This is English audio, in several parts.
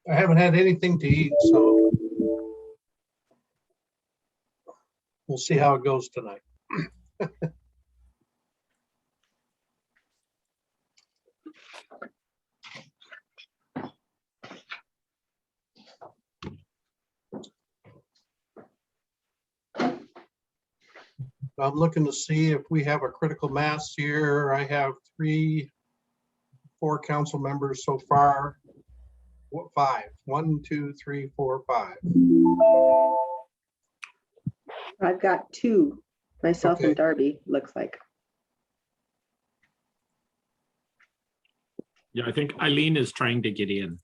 I haven't had anything to eat, so we'll see how it goes tonight. I'm looking to see if we have a critical mass here. I have 4 council members so far. What, 5? 1, 2, 3, 4, 5. I've got 2, myself Okay. and Darby, looks like. Yeah, I think Eileen is trying to get in.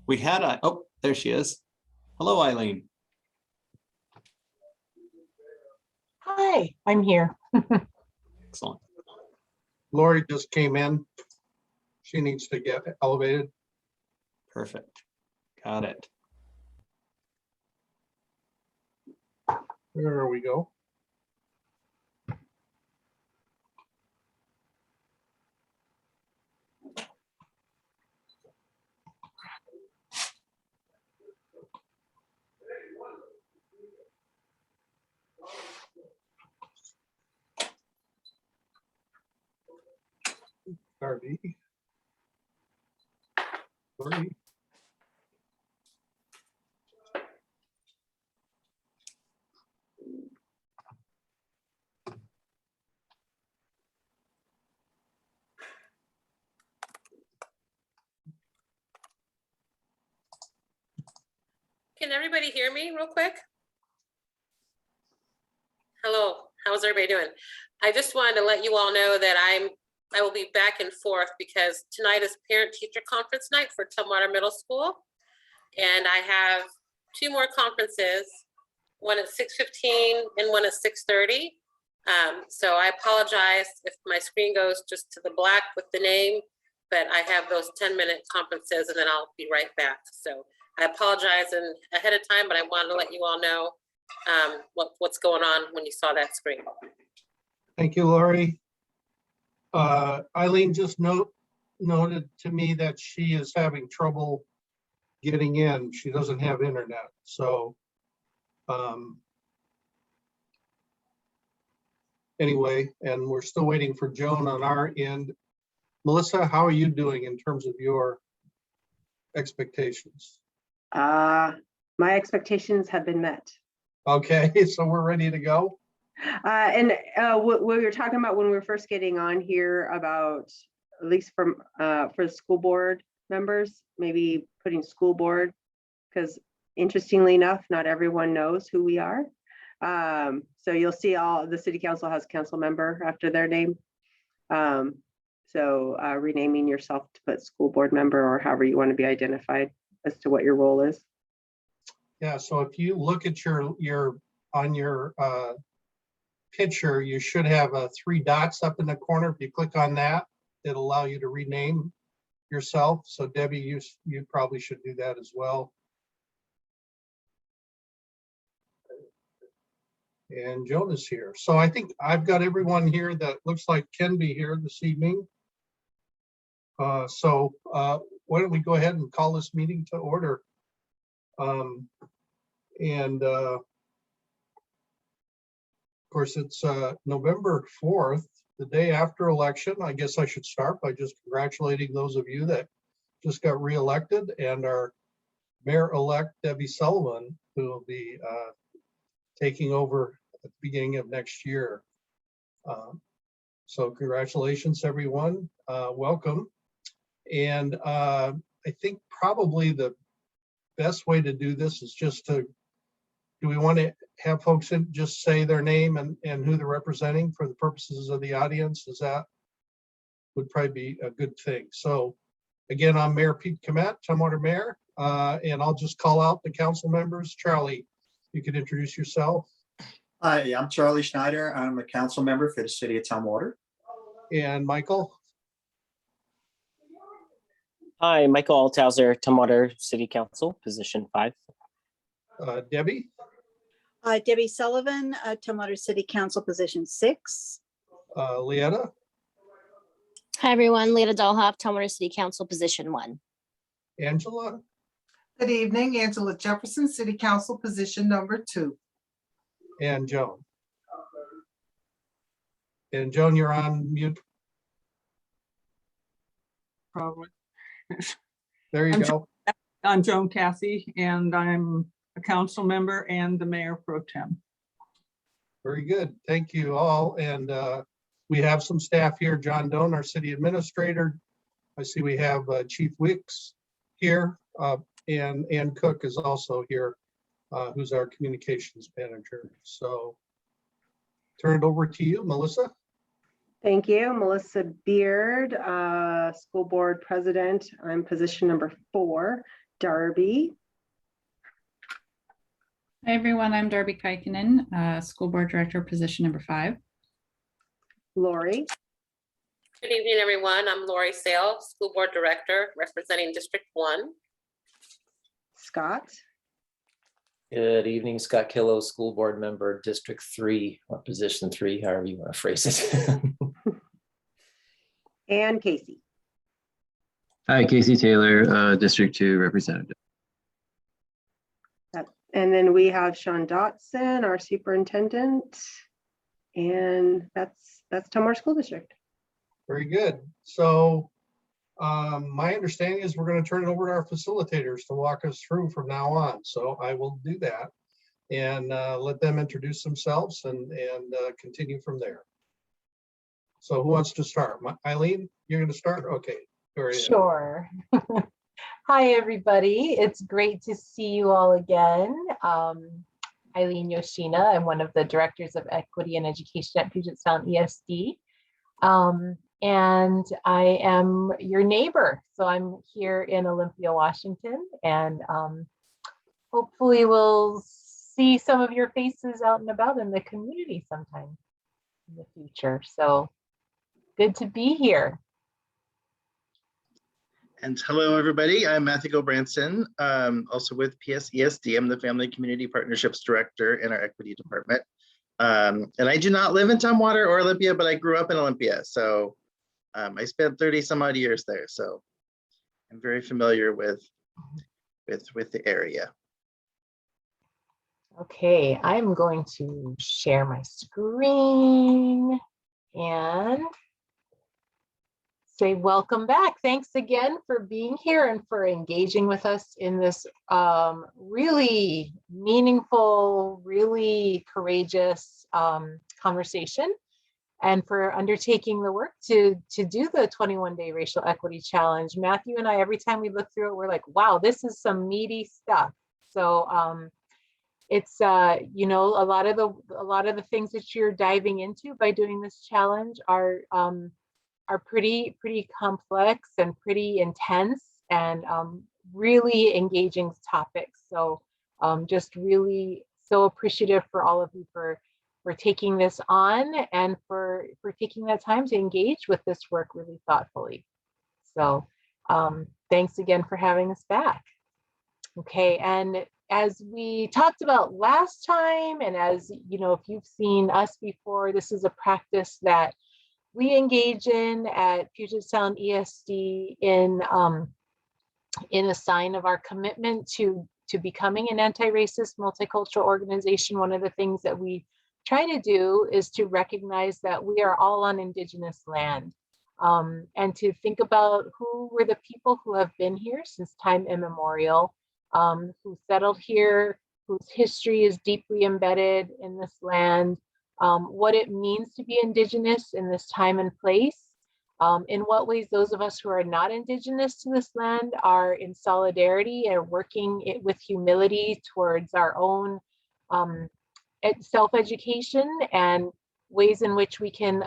We had oh, there she is. Hello, Eileen. Hi, I'm here. Excellent. Lori just came in. She needs to get elevated. Perfect. Got it. There we go. Darby. Lori. Can everybody hear me real quick? Hello, how's everybody doing? I just wanted to let you all know that I will be back and forth because tonight is parent-teacher conference night for Tumwater Middle School. And I have 2 more conferences, one at 6:15 and one at 6:30. So I apologize if my screen goes just to the black with the name, but I have those 10-minute conferences and then I'll be right back. So I apologize ahead of time, but I wanted to let you all know what's going on when you saw that screen. Thank you, Lori. Eileen just noted to me that she is having trouble getting in. She doesn't have internet. So anyway, and we're still waiting for Joan on our end. Melissa, how are you doing in terms of your expectations? My expectations have been met. Okay, so we're ready to go. What we were talking about when we were first getting on here about, at least for the school board members, maybe putting school board, because interestingly enough, not everyone knows who we are. So you'll see all the city council has council member after their name. So renaming yourself to put school board member or however you want to be identified as to what your role is. Yeah, so if you look at your on your picture, you should have 3 dots up in the corner. If you click on that, it'll allow you to rename yourself. So Debbie, you probably should do that as well. And Joan is here. So I think I've got everyone here that looks like can be here this evening. So why don't we go ahead and call this meeting to order? Of course, it's November 4th, the day after election. I guess I should start by just congratulating those of you that just got reelected and our mayor-elect Debbie Sullivan, who will be taking over at the beginning of next year. So congratulations, everyone. Welcome. And I think probably the best way to do this is just to, do we want to have folks in just say their name and who they're representing for the purposes of the audience? Is that would probably be a good thing. So again, I'm Mayor Pete Komet, Tumwater Mayor, and I'll just call out the council members. Charlie, you could introduce yourself. Hi, I'm Charlie Schneider. I'm a council member for the city of Tumwater. And Michael. Hi, Michael Althauser, Tumwater City Council, position 5. Debbie. Debbie Sullivan, Tumwater City Council, position 6. Leetta. Hi, everyone. Leda Dahlhoff, Tumwater City Council, Position 1. Angela, Good evening, Angela Jefferson, City Council, position number 2. and Joan. And Joan, you're on mute. Probably. There you go. I'm Joan Cassie, and I'm a council member and the mayor pro tem. Very good. Thank you all. And we have some staff here. John Doan, our city administrator. I see we have Chief Wicks here, and Ann Cook is also here, who's our communications manager. So turn it over to you, Melissa. Thank you. Melissa Beard, School Board President. I'm position number 4. Darby. Hi, everyone. I'm Darby Kaikinen, School Board Director, position number 5. Lori. Good evening, everyone. I'm Lori Sale, School Board Director, representing District 1. Scott. Good evening, Scott Killow, School Board Member, District 3, or Position 3, however you want to phrase it. And Casey. Hi, Casey Taylor, District 2 Representative. And then we have Sean Dotson, our superintendent. And that's Tumwater School District. Very good. So my understanding is we're going to turn it over to our facilitators to walk us through from now on. So I will do that and let them introduce themselves and continue from there. So who wants to start? Eileen, you're going to start? Okay. Sure. Hi, everybody. It's great to see you all again. Eileen Yoshina. I'm one of the directors of equity and education at Puget Sound ESD. And I am your neighbor. So I'm here in Olympia, Washington, and hopefully we'll see some of your faces out and about in the community sometime in the future. So good to be here. And hello, everybody. I'm Matthew Gobranson, also with PSESD. I'm the Family Community Partnerships Director in our Equity Department. And I do not live in Tumwater or Olympia, but I grew up in Olympia. So I spent 30 some odd years there. So I'm very familiar with the area. Okay, I'm going to share my screen and say welcome back. Thanks again for being here and for engaging with us in this really meaningful, really courageous conversation, and for undertaking the work to do the 21-day racial equity challenge. Matthew and I, every time we look through it, we're like, wow, this is some meaty stuff. So it's you know, a lot of the things that you're diving into by doing this challenge are pretty complex and pretty intense and really engaging topics. So just really so appreciative for all of you for taking this on and for taking that time to engage with this work really thoughtfully. So thanks again for having us back. Okay, and as we talked about last time, and as you know, if you've seen us before, this is a practice that we engage in at Puget Sound ESD in a sign of our commitment to becoming an anti-racist multicultural organization. One of the things that we try to do is to recognize that we are all on Indigenous land, and to think about who were the people who have been here since time immemorial, who settled here, whose history is deeply embedded in this land, what it means to be Indigenous in this time and place, in what ways those of us who are not Indigenous to this land are in solidarity and working with humility towards our own self-education, and ways in which we can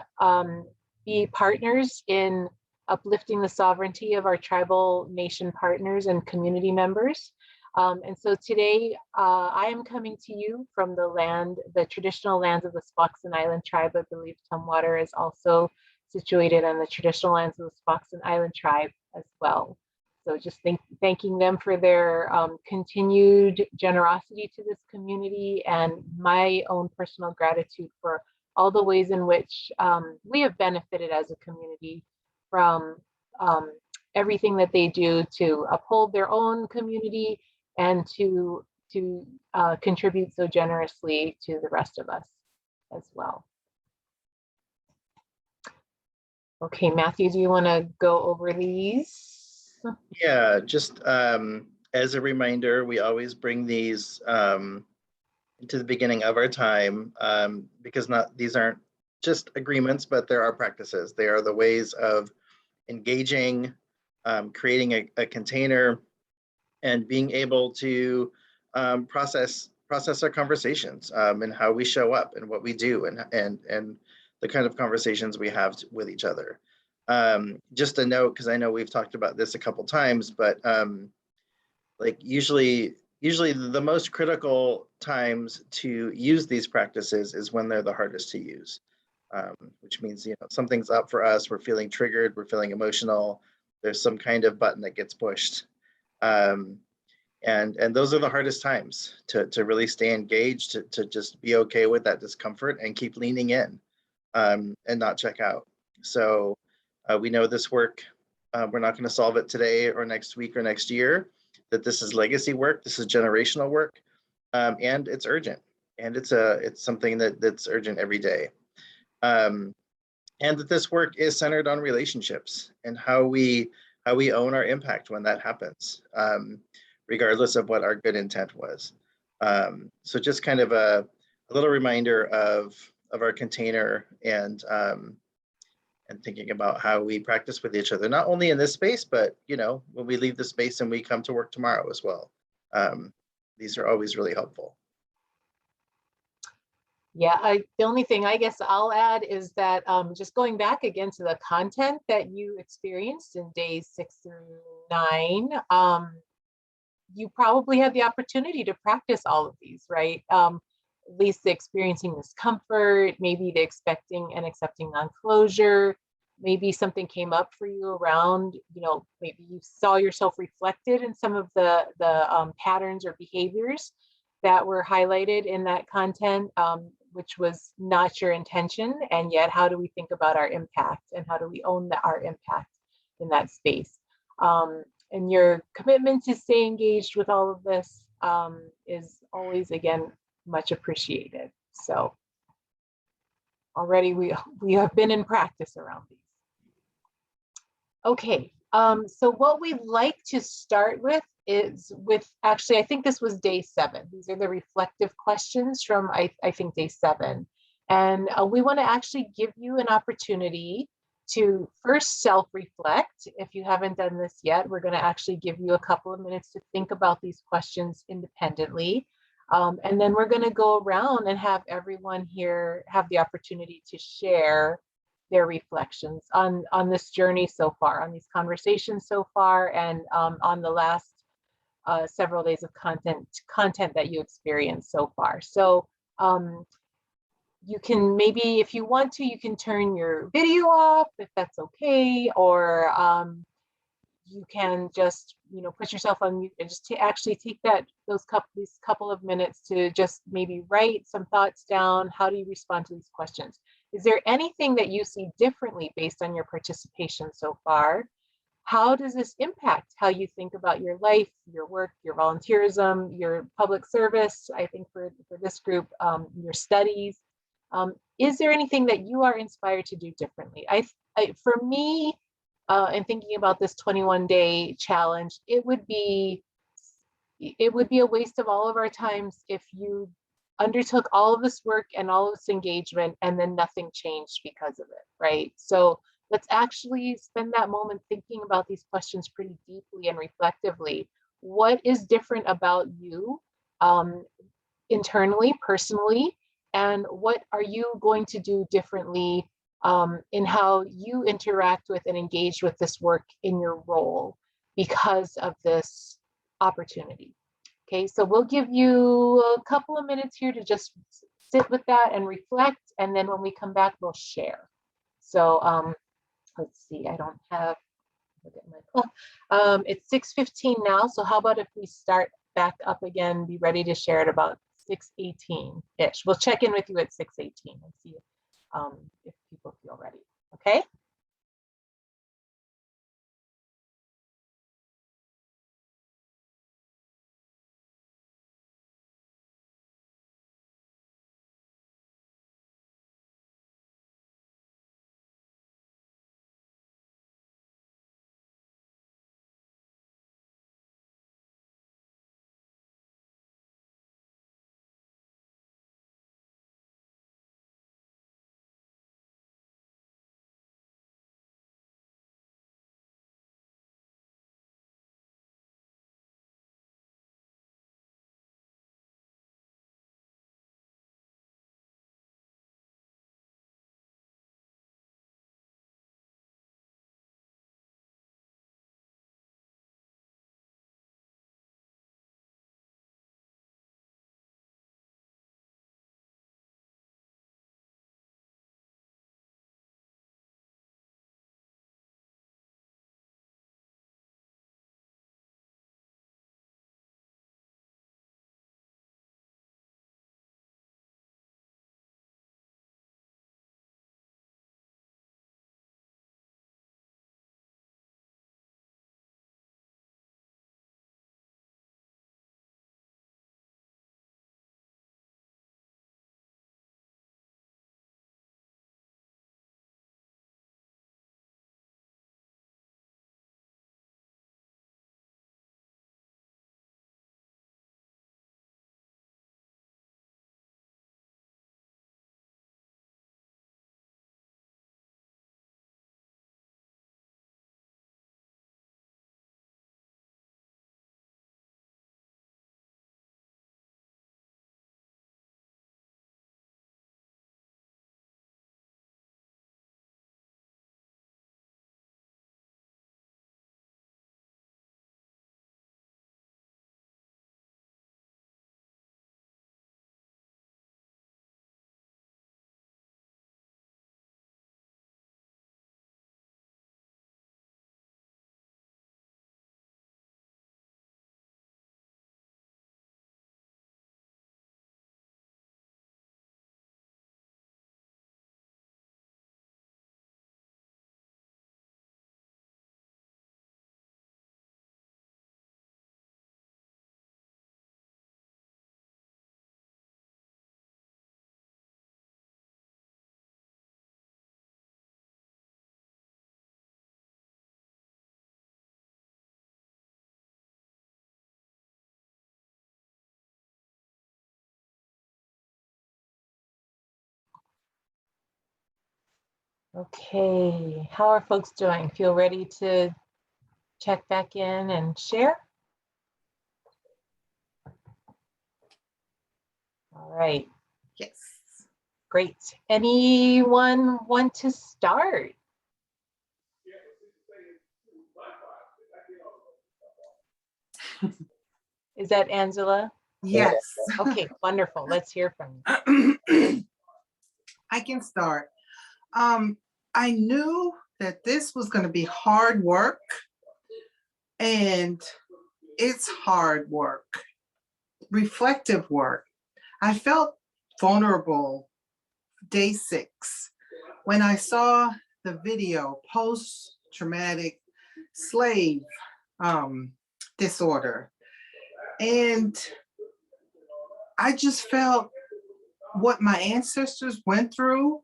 be partners in uplifting the sovereignty of our tribal nation partners and community members. And so today I am coming to you from the traditional lands of the Spoxton Island tribe. I believe Tumwater is also situated on the traditional lands of the Spoxton Island tribe as well. So just thanking them for their continued generosity to this community, and my own personal gratitude for all the ways in which we have benefited as a community from everything that they do to uphold their own community and to contribute so generously to the rest of us as well. Okay, Matthew, do you want to go over these? Yeah, just as a reminder, we always bring these into the beginning of our time because these aren't just agreements, but there are practices. They are the ways of engaging, creating a container, and being able to process our conversations and how we show up and what we do and the kind of conversations we have with each other. Just a note, because I know we've talked about this a couple times, but like usually the most critical times to use these practices is when they're the hardest to use, which means, you know, something's up for us, we're feeling triggered, we're feeling emotional, there's some kind of button that gets pushed. And those are the hardest times to really stay engaged, to just be okay with that discomfort and keep leaning in and not check out. So we know this work, we're not going to solve it today or next week or next year, that this is legacy work, this is generational work, and it's urgent. And it's something that's urgent every day. And that this work is centered on relationships and how we own our impact when that happens, regardless of what our good intent was. So just kind of a little reminder of our container and thinking about how we practice with each other, not only in this space, but, you know, when we leave the space and we come to work tomorrow as well. These are always really helpful. Yeah, the only thing I guess I'll add is that just going back again to the content that you experienced in days 6 through 9, you probably had the opportunity to practice all of these, right? At least the experiencing discomfort, maybe the expecting and accepting non-closure, maybe something came up for you around, you know, maybe you saw yourself reflected in some of the patterns or behaviors that were highlighted in that content, which was not your intention. And yet, how do we think about our impact and how do we own our impact in that space? And your commitment to stay engaged with all of this is always, again, much appreciated. So already we have been in practice around these. Okay, so what we'd like to start with is actually, I think this was day 7. These are the reflective questions from, I think, day 7. And we want to actually give you an opportunity to first self-reflect. If you haven't done this yet, we're going to actually give you a couple of minutes to think about these questions independently. And then we're going to go around and have everyone here have the opportunity to share their reflections on this journey so far, on these conversations so far, and on the last several days of content that you experienced so far. So you can maybe, if you want to, you can turn your video off if that's okay, or you can just, you know, put yourself on mute and just to actually take these couple of minutes to just maybe write some thoughts down. How do you respond to these questions? Is there anything that you see differently based on your participation so far? How does this impact how you think about your life, your work, your volunteerism, your public service? I think for this group, your studies. Is there anything that you are inspired to do differently? For me, and thinking about this 21-day challenge, it would be a waste of all of our times if you undertook all of this work and all of this engagement and then nothing changed because of it, right? So let's actually spend that moment thinking about these questions pretty deeply and reflectively. What is different about you internally, personally, and what are you going to do differently in how you interact with and engage with this work in your role because of this opportunity? Okay, so we'll give you a couple of minutes here to just sit with that and reflect, and then when we come back, we'll share. So let's see, I don't have, look at my clock. It's 6:15 now, so how about if we start back up again, be ready to share at about 6:18-ish. We'll check in with you at 6:18 and see if people feel ready, okay? Okay, how are folks doing? Feel ready to check back in and share? All right. Yes. Great. Anyone want to start? Is that Angela? Yes. Okay, wonderful. Let's hear from you. I can start. I knew that this was going to be hard work, and it's hard work, reflective work. I felt vulnerable day 6 when I saw the video post-traumatic slave disorder. And I just felt what my ancestors went through,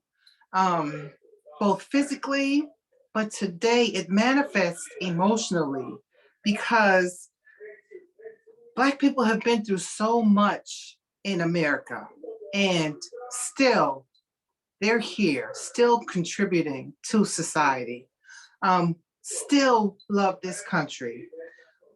both physically, but today it manifests emotionally because Black people have been through so much in America, and still they're here, still contributing to society, still love this country.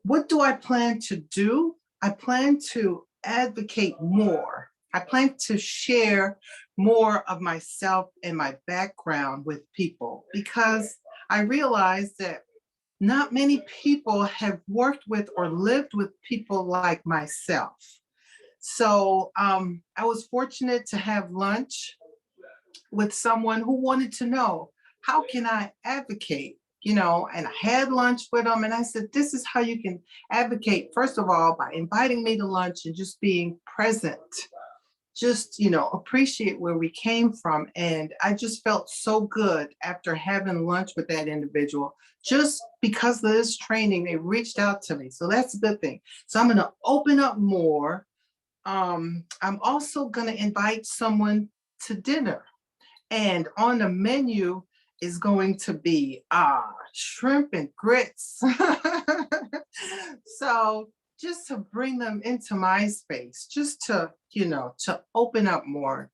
What do I plan to do? I plan to advocate more. I plan to share more of myself and my background with people because I realize that not many people have worked with or lived with people like myself. So I was fortunate to have lunch with someone who wanted to know, how can I advocate? You know, and I had lunch with them and I said, this is how you can advocate, first of all, by inviting me to lunch and just being present. Just, you know, appreciate where we came from. And I just felt so good after having lunch with that individual. Just because of this training, they reached out to me. So that's a good thing. So I'm going to open up more. I'm also going to invite someone to dinner. And on the menu is going to be shrimp and grits. So just to bring them into my space, just to, you know, to open up more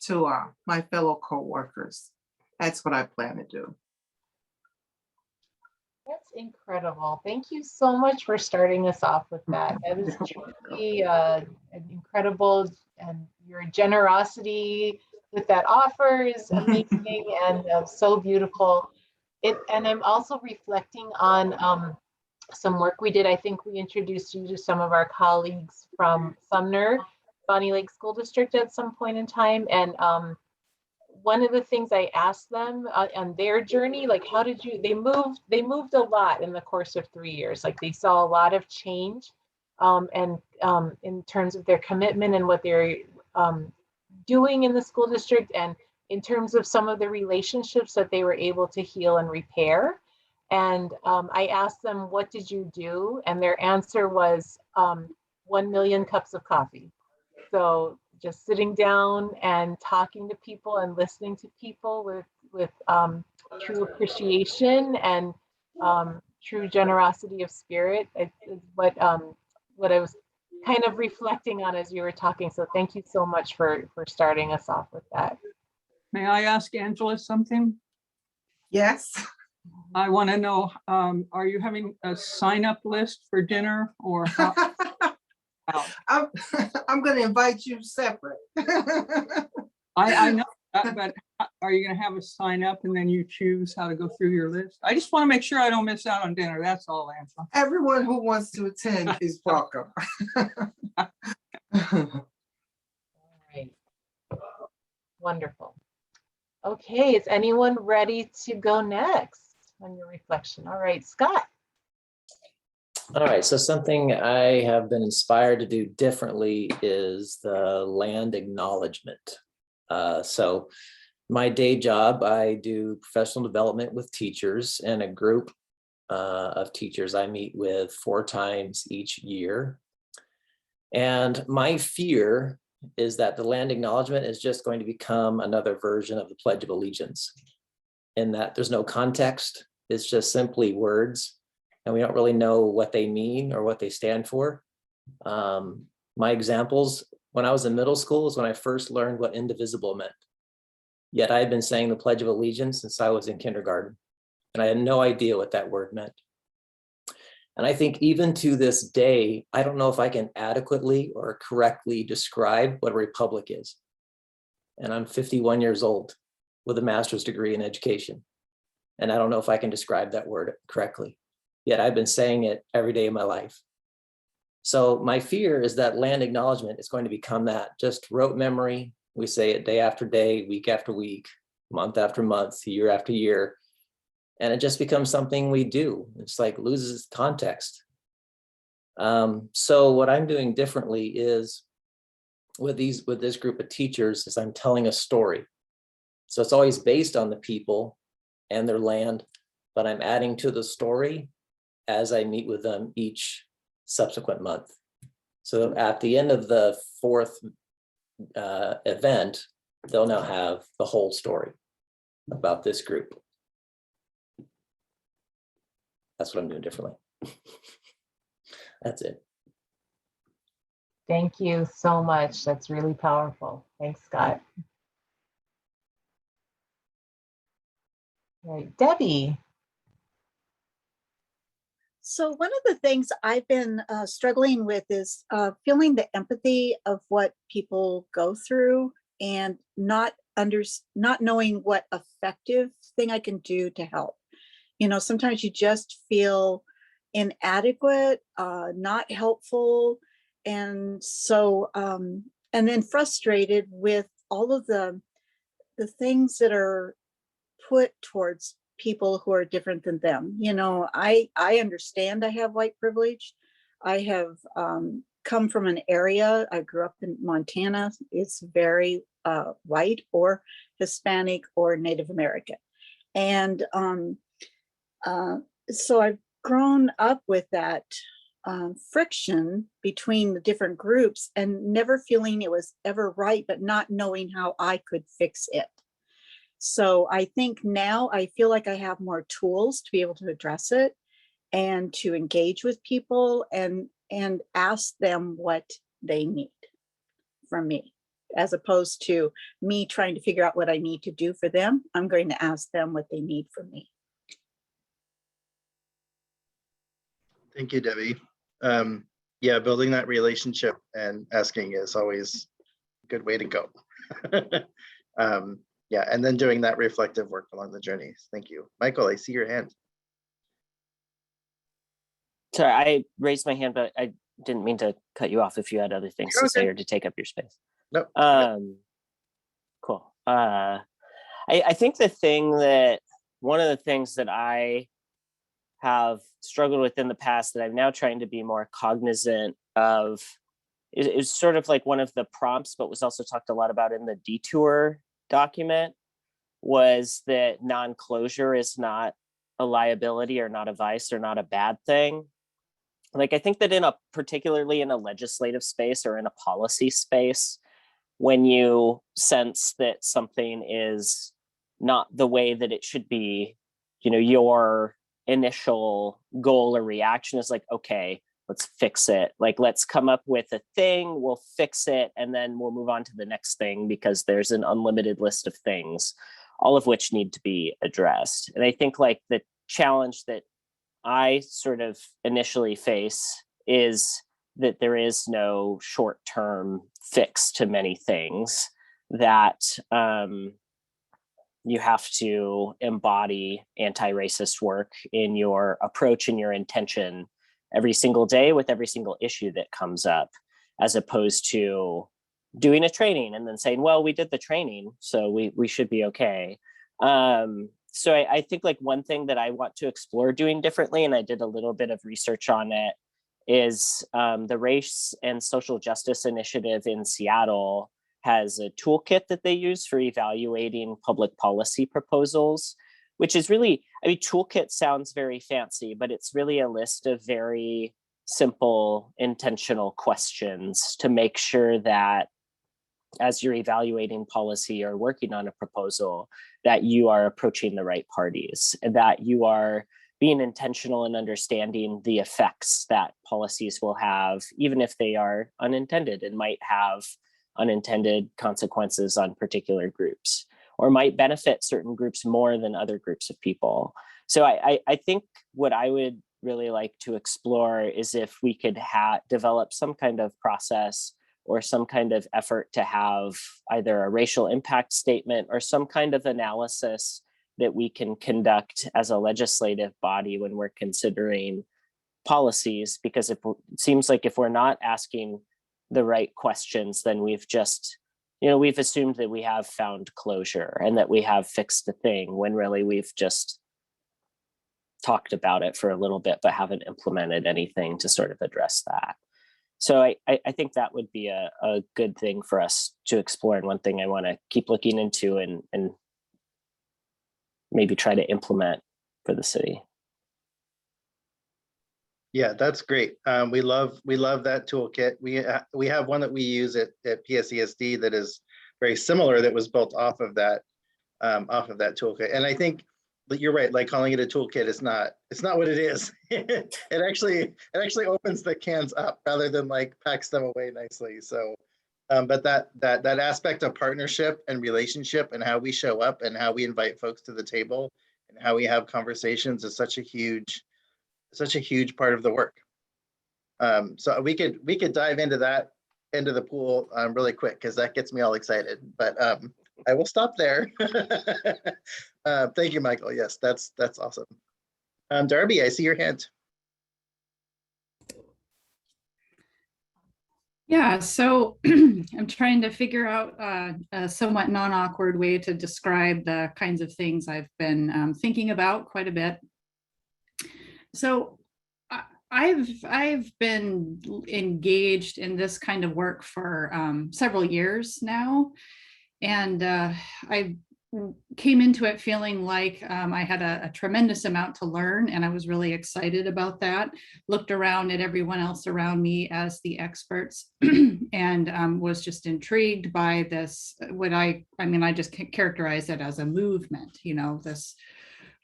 to my fellow co-workers. That's what I plan to do. That's incredible. Thank you so much for starting us off with that. That is truly incredible, and your generosity with that offer is amazing and so beautiful. And I'm also reflecting on some work we did. I think we introduced you to some of our colleagues from Sumner, Bonnie Lake School District at some point in time. And one of the things I asked them on their journey, like, how did you, they moved a lot in the course of 3 years. Like, they saw a lot of change and in terms of their commitment and what they're doing in the school district, and in terms of some of the relationships that they were able to heal and repair. And I asked them, what did you do? And their answer was 1 million cups of coffee. So just sitting down and talking to people and listening to people with true appreciation and true generosity of spirit is what I was kind of reflecting on as you were talking. So thank you so much for starting us off with that. May I ask Angela something? Yes. I want to know, are you having a sign-up list for dinner or how? I'm going to invite you separate. I know, but are you going to have a sign up and then you choose how to go through your list? I just want to make sure I don't miss out on dinner. That's all, Angela. Everyone who wants to attend is welcome. All right. Wonderful. Okay, is anyone ready to go next on your reflection? All right, Scott. All right, so something I have been inspired to do differently is the land acknowledgement. So my day job, I do professional development with teachers, and a group of teachers I meet with 4 times each year. And my fear is that the land acknowledgement is just going to become another version of the Pledge of Allegiance, in that there's no context. It's just simply words, and we don't really know what they mean or what they stand for. My examples, when I was in middle school, is when I first learned what indivisible meant. Yet I had been saying the Pledge of Allegiance since I was in kindergarten, and I had no idea what that word meant. And I think even to this day, I don't know if I can adequately or correctly describe what a republic is. And I'm 51 years old with a master's degree in education. And I don't know if I can describe that word correctly. Yet I've been saying it every day of my life. So my fear is that land acknowledgement is going to become that, just rote memory. We say it day after day, week after week, month after month, year after year. And it just becomes something we do. It's like loses context. So what I'm doing differently is with this group of teachers is I'm telling a story. So it's always based on the people and their land, but I'm adding to the story as I meet with them each subsequent month. So at the end of the fourth event, they'll now have the whole story about this group. That's what I'm doing differently. That's it. Thank you so much. That's really powerful. Thanks, Scott. Right, Debbie. So one of the things I've been struggling with is feeling the empathy of what people go through and not knowing what effective thing I can do to help. You know, sometimes you just feel inadequate, not helpful. And so, and then frustrated with all of the things that are put towards people who are different than them. You know, I understand I have white privilege. I have come from an area, I grew up in Montana. It's very white or Hispanic or Native American. And so I've grown up with that friction between the different groups and never feeling it was ever right, but not knowing how I could fix it. So I think now I feel like I have more tools to be able to address it and to engage with people and ask them what they need from me, as opposed to me trying to figure out what I need to do for them. I'm going to ask them what they need from me. Thank you, Debbie. Yeah, building that relationship and asking is always a good way to go. Yeah, and then doing that reflective work along the journey. Thank you. Michael, I see your hand. Sorry, I raised my hand, but I didn't mean to cut you off if you had other things to say or to take up your space. No. Cool. I think one of the things that I have struggled with in the past that I'm now trying to be more cognizant of is sort of like one of the prompts, but was also talked a lot about in the detour document, was that non-closure is not a liability or not a vice or not a bad thing. Like, I think that particularly in a legislative space or in a policy space, when you sense that something is not the way that it should be, you know, your initial goal or reaction is like, okay, let's fix it. Like, let's come up with a thing, we'll fix it, and then we'll move on to the next thing because there's an unlimited list of things, all of which need to be addressed. And I think like the challenge that I sort of initially face is that there is no short-term fix to many things, that you have to embody anti-racist work in your approach and your intention every single day with every single issue that comes up, as opposed to doing a training and then saying, well, we did the training, so we should be okay. So I think like one thing that I want to explore doing differently, and I did a little bit of research on it, is the Race and Social Justice Initiative in Seattle has a toolkit that they use for evaluating public policy proposals, which is really, I mean, toolkit sounds very fancy, but it's really a list of very simple, intentional questions to make sure that as you're evaluating policy or working on a proposal, that you are approaching the right parties, and that you are being intentional in understanding the effects that policies will have, even if they are unintended and might have unintended consequences on particular groups. or might benefit certain groups more than other groups of people. So I think what I would really like to explore is if we could develop some kind of process or some kind of effort to have either a racial impact statement or some kind of analysis that we can conduct as a legislative body when we're considering policies. Because it seems like if we're not asking the right questions, then we've just, we've assumed that we have found closure and that we have fixed the thing, when really we've just talked about it for a little bit, but haven't implemented anything to sort of address that. So I think that would be a good thing for us to explore, and one thing I want to keep looking into and maybe try to implement for the city. Yeah, that's great. We love that toolkit. We have one that we use at PSESD that is very similar, that was built off of that toolkit. And I think that you're right, like calling it a toolkit is not, it's not what it is. It actually opens the cans up rather than like packs them away nicely. So but that aspect of partnership and relationship and how we show up and how we invite folks to the table and how we have conversations is such a huge part of the work. So we could dive into the pool really quick, because that gets me all excited. But I will stop there. Thank you, Michael. Yes, that's awesome. Darby, I see your hand. Yeah, so I'm trying to figure out a somewhat non-awkward way to describe the kinds of things I've been thinking about quite a bit. So I've been engaged in this kind of work for several years now, and I came into it feeling like I had a tremendous amount to learn, and I was really excited about that. Looked around at everyone else around me as the experts and was just intrigued by this, I just characterize it as a movement, this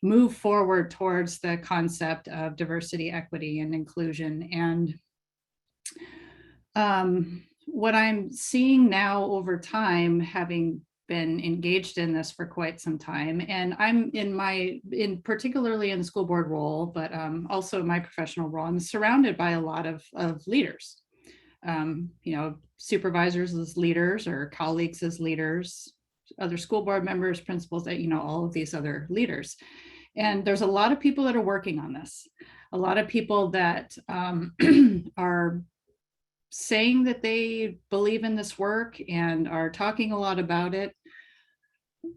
move forward towards the concept of diversity, equity, and inclusion. And what I'm seeing now over time, having been engaged in this for quite some time, and I'm particularly in the school board role, but also in my professional role, I'm surrounded by a lot of leaders, supervisors as leaders or colleagues as leaders, other school board members, principals, all of these other leaders. And there's a lot of people that are working on this, a lot of people that are saying that they believe in this work and are talking a lot about it.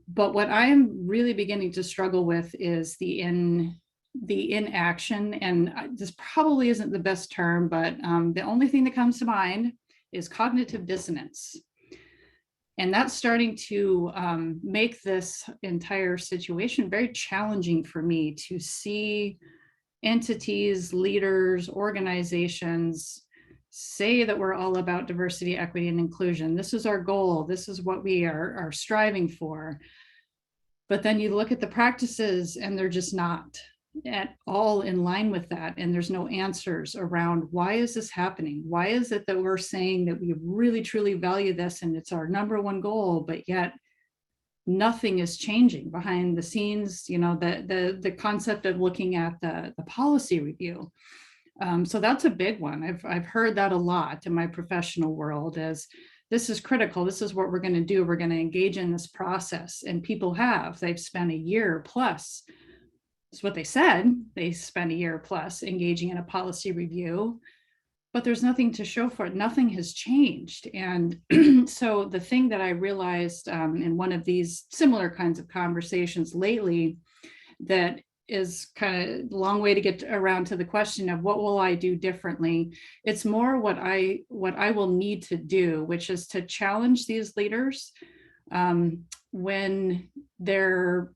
But what I'm really beginning to struggle with is the inaction, and this probably isn't the best term, but the only thing that comes to mind is cognitive dissonance. And that's starting to make this entire situation very challenging for me to see entities, leaders, organizations say that we're all about diversity, equity, and inclusion. This is our goal. This is what we are striving for. But then you look at the practices and they're just not at all in line with that. And there's no answers around, why is this happening? Why is it that we're saying that we really truly value this and it's our number one goal, but yet nothing is changing behind the scenes? The concept of looking at the policy review. So that's a big one. I've heard that a lot in my professional world, as this is critical. This is what we're going to do. We're going to engage in this process. And they've spent a year plus. That's what they said. They spent a year plus engaging in a policy review, but there's nothing to show for it. Nothing has changed. And so the thing that I realized in one of these similar kinds of conversations lately, that is kind of a long way to get around to the question of what will I do differently. It's more what I will need to do, which is to challenge these leaders when they're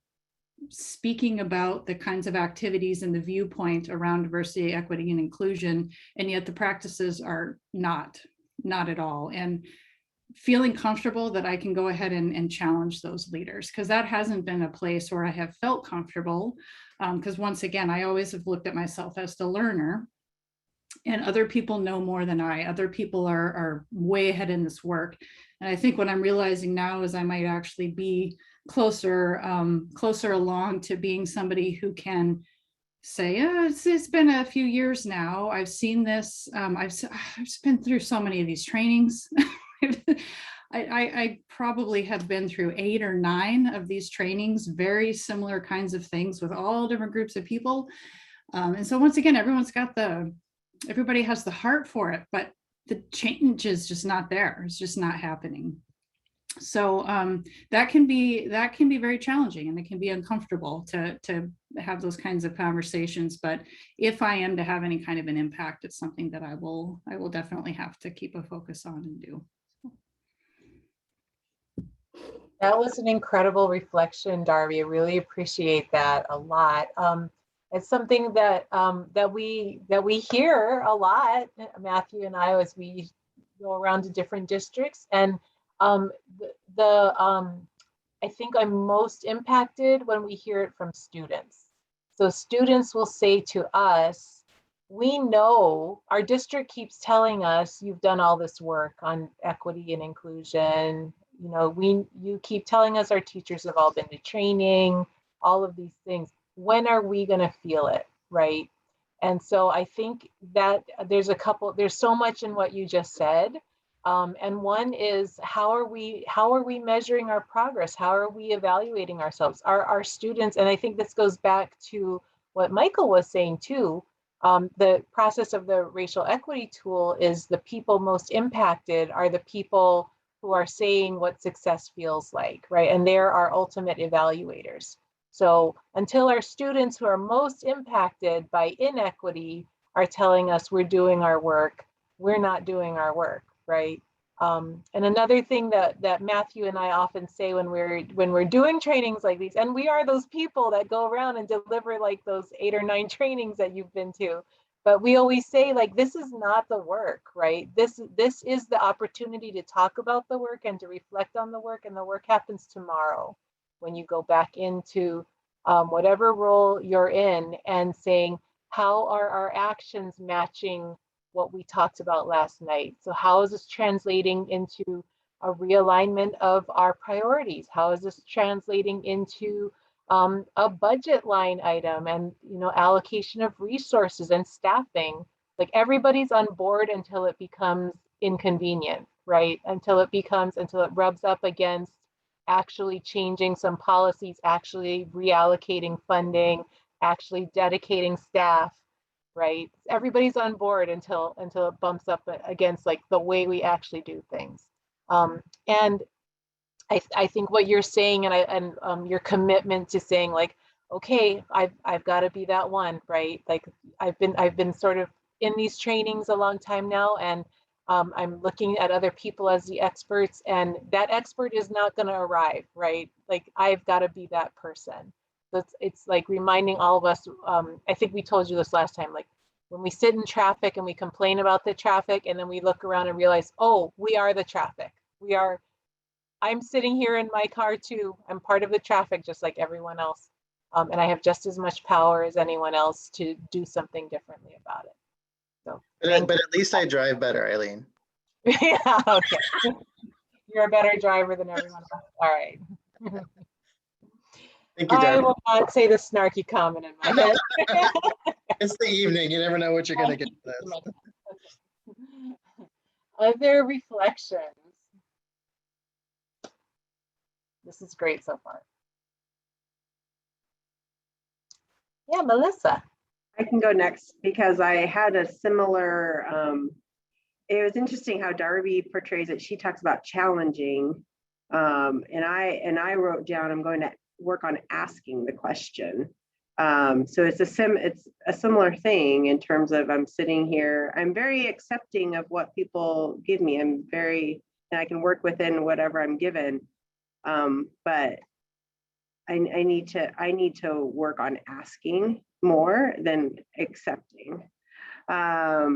speaking about the kinds of activities and the viewpoint around diversity, equity, and inclusion, and yet the practices are not at all. And feeling comfortable that I can go ahead and challenge those leaders, because that hasn't been a place where I have felt comfortable. Because once again, I always have looked at myself as the learner, and other people know more than I. Other people are way ahead in this work. And I think what I'm realizing now is I might actually be closer along to being somebody who can say, it's been a few years now. I've seen this. I've been through so many of these trainings. I probably have been through 8 or 9 of these trainings, very similar kinds of things with all different groups of people. And so once again, everybody has the heart for it, but the change is just not there. It's just not happening. So that can be very challenging, and it can be uncomfortable to have those kinds of conversations. But if I am to have any kind of an impact, it's something that I will definitely have to keep a focus on and do. That was an incredible reflection, Darby. I really appreciate that a lot. It's something that that we hear a lot, Matthew and I, as we go around to different districts. And I think I'm most impacted when we hear it from students. So students will say to us, we know our district keeps telling us you've done all this work on equity and inclusion. You know, you keep telling us our teachers have all been to training, all of these things. When are we going to feel it, right? And so I think that there's so much in what you just said. And one is, how are we measuring our progress? How are we evaluating ourselves? Our students, and I think this goes back to what Michael was saying too, the process of the racial equity tool is the people most impacted are the people who are saying what success feels like, right? And they're our ultimate evaluators. So until our students who are most impacted by inequity are telling us we're doing our work, we're not doing our work, right? And another thing that Matthew and I often say when we're doing trainings like these, and we are those people that go around and deliver like those 8 or 9 trainings that you've been to, but we always say, like, this is not the work, right? This is the opportunity to talk about the work and to reflect on the work, and the work happens tomorrow when you go back into whatever role you're in, and saying, how are our actions matching what we talked about last night? So how is this translating into a realignment of our priorities? How is this translating into a budget line item and, you know, allocation of resources and staffing? Like, everybody's on board until it becomes inconvenient, right? Until it rubs up against actually changing some policies, actually reallocating funding, actually dedicating staff, right? Everybody's on board until it bumps up against like the way we actually do things. And I think what you're saying, and your commitment to saying, like, okay, I've got to be that one, right? Like, I've been sort of in these trainings a long time now, and I'm looking at other people as the experts, and that expert is not going to arrive, right? Like, I've got to be that person. So it's like reminding all of us, I think we told you this last time, like, when we sit in traffic and we complain about the traffic, and then we look around and realize, oh, we are the traffic. I'm sitting here in my car too. I'm part of the traffic just like everyone else. And I have just as much power as anyone else to do something differently about it. So, but at least I drive better, Eileen. Yeah, okay. You're a better driver than everyone else. All right. Thank you, I Darby. will not say the snarky comment in my head. It's the evening. You never know what you're going to get. Other reflections. This is great so far. Yeah, Melissa. I can go next because I had a similar, it was interesting how Darby portrays it. She talks about challenging. And I wrote down, I'm going to work on asking the question. So it's a similar thing in terms of, I'm sitting here, I'm very accepting of what people give me. And I can work within whatever I'm given. But I need to work on asking more than accepting. I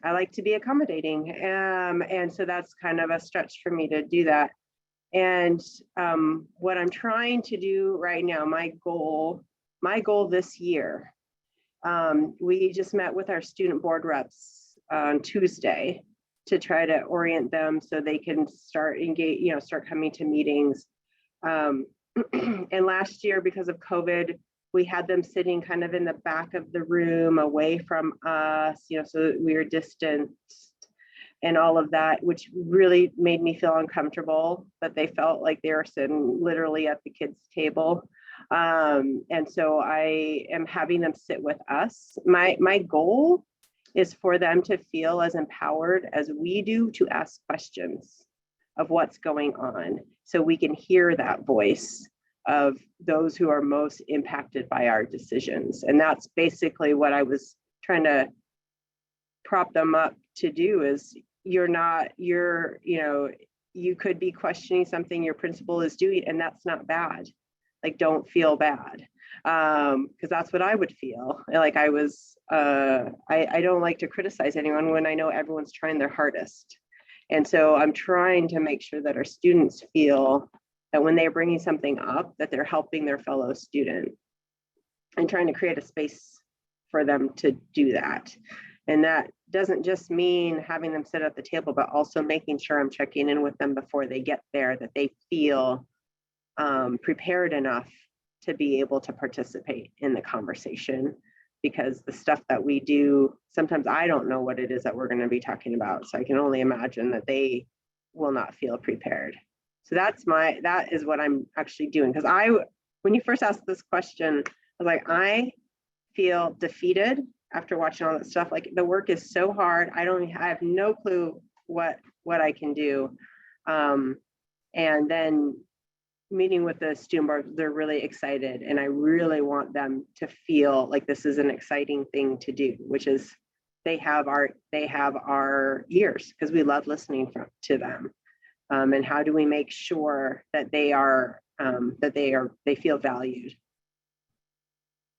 like to be accommodating. And so that's kind of a stretch for me to do that. And what I'm trying to do right now, my goal this year, we just met with our student board reps on Tuesday to try to orient them so they can start coming to meetings. And last year, because of COVID, we had them sitting kind of in the back of the room away from us, you know, so that we were distanced and all of that, which really made me feel uncomfortable, that they felt like they were sitting literally at the kids' table. And so I am having them sit with us. My goal is for them to feel as empowered as we do to ask questions of what's going on, so we can hear that voice of those who are most impacted by our decisions. And that's basically what I was trying to prop them up to do. Is you know, you could be questioning something your principal is doing, and that's not bad. Like, don't feel bad, because that's what I would feel. Like I was, I don't like to criticize anyone when I know everyone's trying their hardest. And so I'm trying to make sure that our students feel that when they're bringing something up, that they're helping their fellow student, and trying to create a space for them to do that. And that doesn't just mean having them sit at the table, but also making sure I'm checking in with them before they get there, that they feel prepared enough to be able to participate in the conversation. Because the stuff that we do, sometimes I don't know what it is that we're going to be talking about. So I can only imagine that they will not feel prepared. So that is what I'm actually doing. Because when you first asked this question, I was like, I feel defeated after watching all that stuff. Like, the work is so hard. I have no clue what I can do. And then meeting with the student board, they're really excited, and I really want them to feel like this is an exciting thing to do, which is they have our ears, because we love listening to them. And how do we make sure that they feel valued?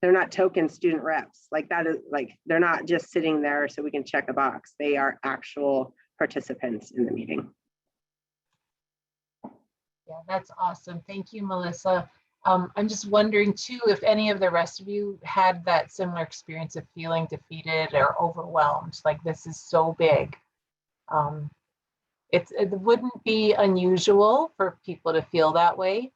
They're not token student reps. Like, that is like, they're not just sitting there so we can check a box. They are actual participants in the meeting. Yeah, that's awesome. Thank you, Melissa. I'm just wondering too, if any of the rest of you had that similar experience of feeling defeated or overwhelmed, like this is so big. It wouldn't be unusual for people to feel that way.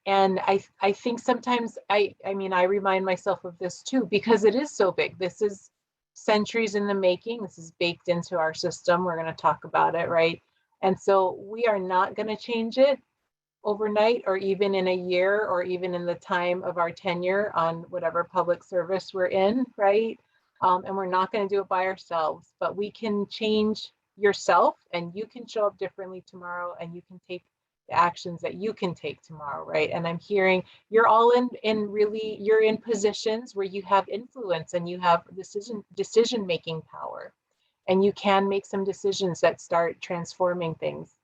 And I think sometimes, I mean, I remind myself of this too, because it is so big. This is centuries in the making. This is baked into our system. We're going to talk about it, right? And so we are not going to change it overnight, or even in a year, or even in the time of our tenure on whatever public service we're in, right? And we're not going to do it by ourselves, but we can change yourself, and you can show up differently tomorrow, and you can take the actions that you can take tomorrow, right? And I'm hearing you're all you're in positions where you have influence and you have decision-making power. And you can make some decisions that start transforming things.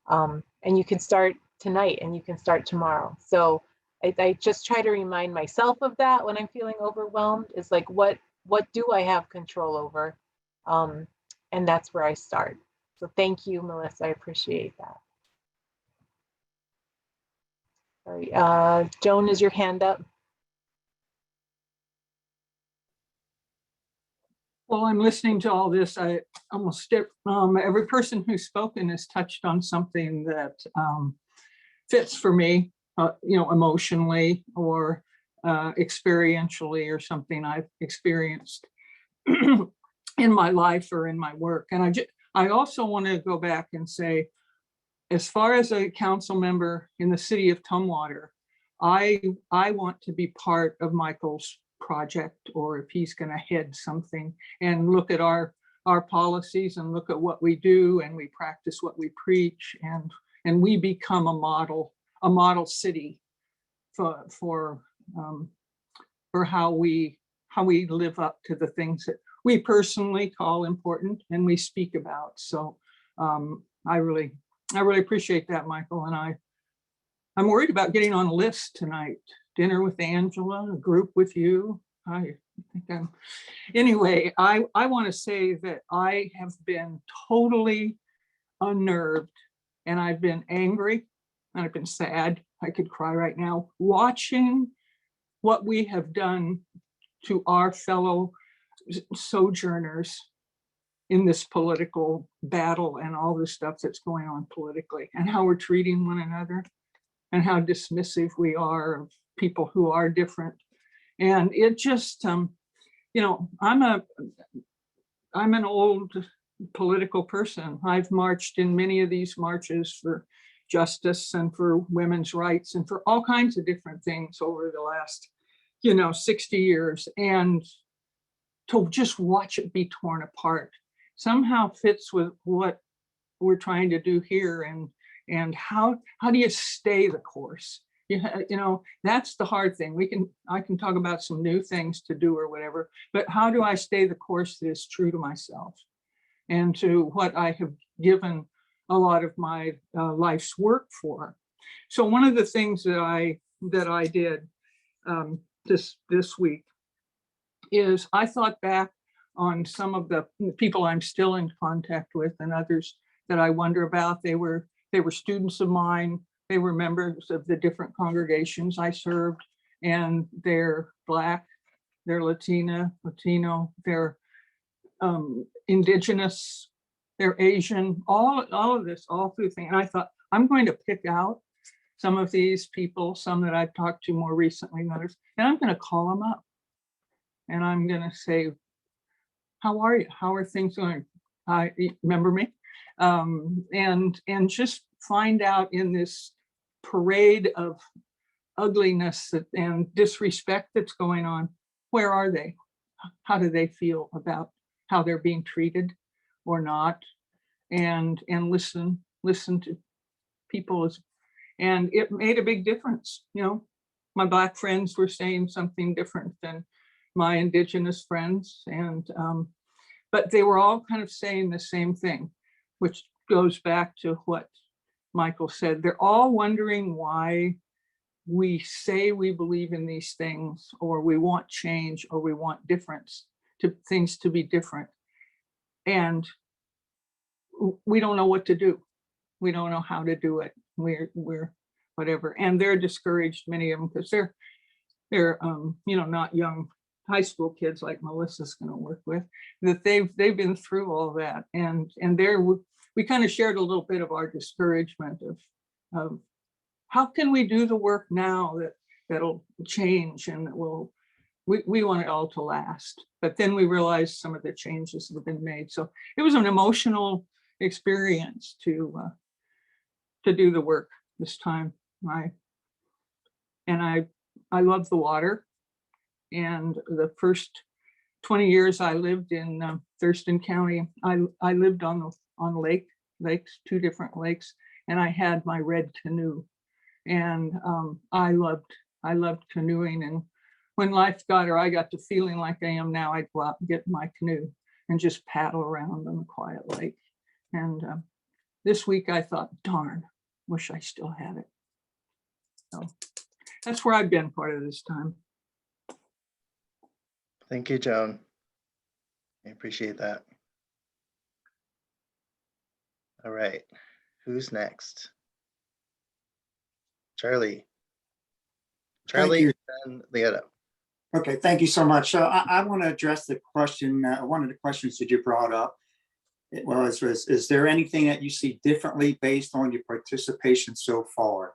And you can start tonight, and you can start tomorrow. So I just try to remind myself of that when I'm feeling overwhelmed, is like, what do I have control over? And that's where I start. So thank you, Melissa, I appreciate that. Sorry, Joan, is your hand up? While I'm listening to all this, I almost every person who's spoken has touched on something that fits for me, you know, emotionally or experientially, or something I've experienced in my life or in my work. And I also want to go back and say, as far as a council member in the city of Tumwater, I want to be part of Michael's project, or if he's going to head something, and look at our policies and look at what we do, and we practice what we preach, and we become a model city for how we live up to the things that we personally call important and we speak about. So I really appreciate that, Michael. And I'm worried about getting on a list tonight. Dinner with Angela, a group with you. I think anyway, I want to say that I have been totally unnerved, and I've been angry, and I've been sad. I could cry right now, watching what we have done to our fellow sojourners in this political battle and all the stuff that's going on politically, and how we're treating one another. and how dismissive we are of people who are different. And it just, you know, I'm an old political person. I've marched in many of these marches for justice and for women's rights and for all kinds of different things over the last, 60 years. And to just watch it be torn apart somehow fits with what we're trying to do here. And how do you stay the course? That's the hard thing. I can talk about some new things to do or whatever, but how do I stay the course that is true to myself and to what I have given a lot of my life's work for? So one of the things that I did this week is I thought back on some of the people I'm still in contact with and others that I wonder about. They were students of mine. They were members of the different congregations I served, and they're Black, they're Latino, they're Indigenous, they're Asian, all of this, all through things. And I thought, I'm going to pick out some of these people, some that I've talked to more recently than others, and I'm going to call them up. And I'm going to say, how are you? How are things going? Remember me? And just find out in this parade of ugliness and disrespect that's going on, where are they? How do they feel about how they're being treated or not? And listen to people. And it made a big difference. My Black friends were saying something different than my Indigenous friends, and but they were all kind of saying the same thing, which goes back to what Michael said. They're all wondering why we say we believe in these things, or we want change, or we want difference, to things to be different, and we don't know what to do. We don't know how to do it. We're whatever, and they're discouraged, many of them, because they're not young high school kids like Melissa's going to work with, that they've been through all that, and we kind of shared a little bit of our discouragement of how can we do the work now that'll change and that we want it all to last. But then we realized some of the changes that have been made. So it was an emotional experience to do the work this time. I love the water. And the first 20 years I lived in Thurston County, I lived on lakes, two different lakes, and I had my red canoe. And I loved canoeing. And when life I got to feeling like I am now, I'd go out and get my canoe and just paddle around on the quiet lake. And this week I thought, darn, wish I still had it. So that's where I've been part of this time. Thank you, Joan. I appreciate that. All right, who's next? Charlie. Charlie and Leota. Okay, thank you so much. So I want to address the question, one of the questions that you brought up. It was, is there anything that you see differently based on your participation so far?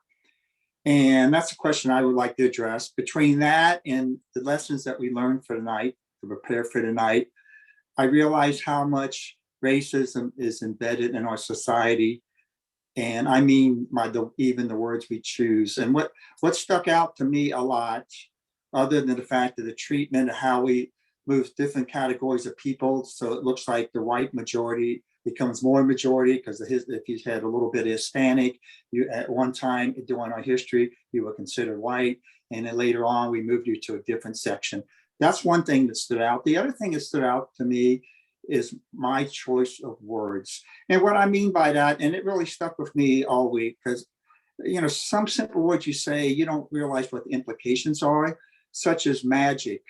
And that's a question I would like to address. Between that and the lessons that we learned for tonight, to prepare for tonight, I realized how much racism is embedded in our society. And I mean even the words we choose. And what stuck out to me a lot, other than the fact of the treatment of how we move different categories of people, so it looks like the white majority becomes more majority, because if you had a little bit of Hispanic, you at one time during our history, you were considered white, and then later on we moved you to a different section. That's one thing that stood out. The other thing that stood out to me is my choice of words. And what I mean by that, and it really stuck with me all week, because some simple words you say, you don't realize what the implications are, such as magic.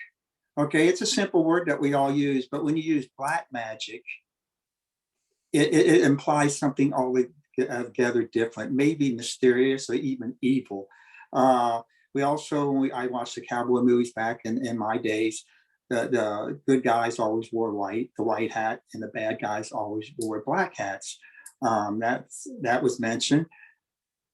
Okay, it's a simple word that we all use, but when you use black magic, it implies something altogether different, maybe mysterious or even evil. We also, I watched the cowboy movies back in my days, the good guys always wore the white hat, and the bad guys always wore black hats. That was mentioned.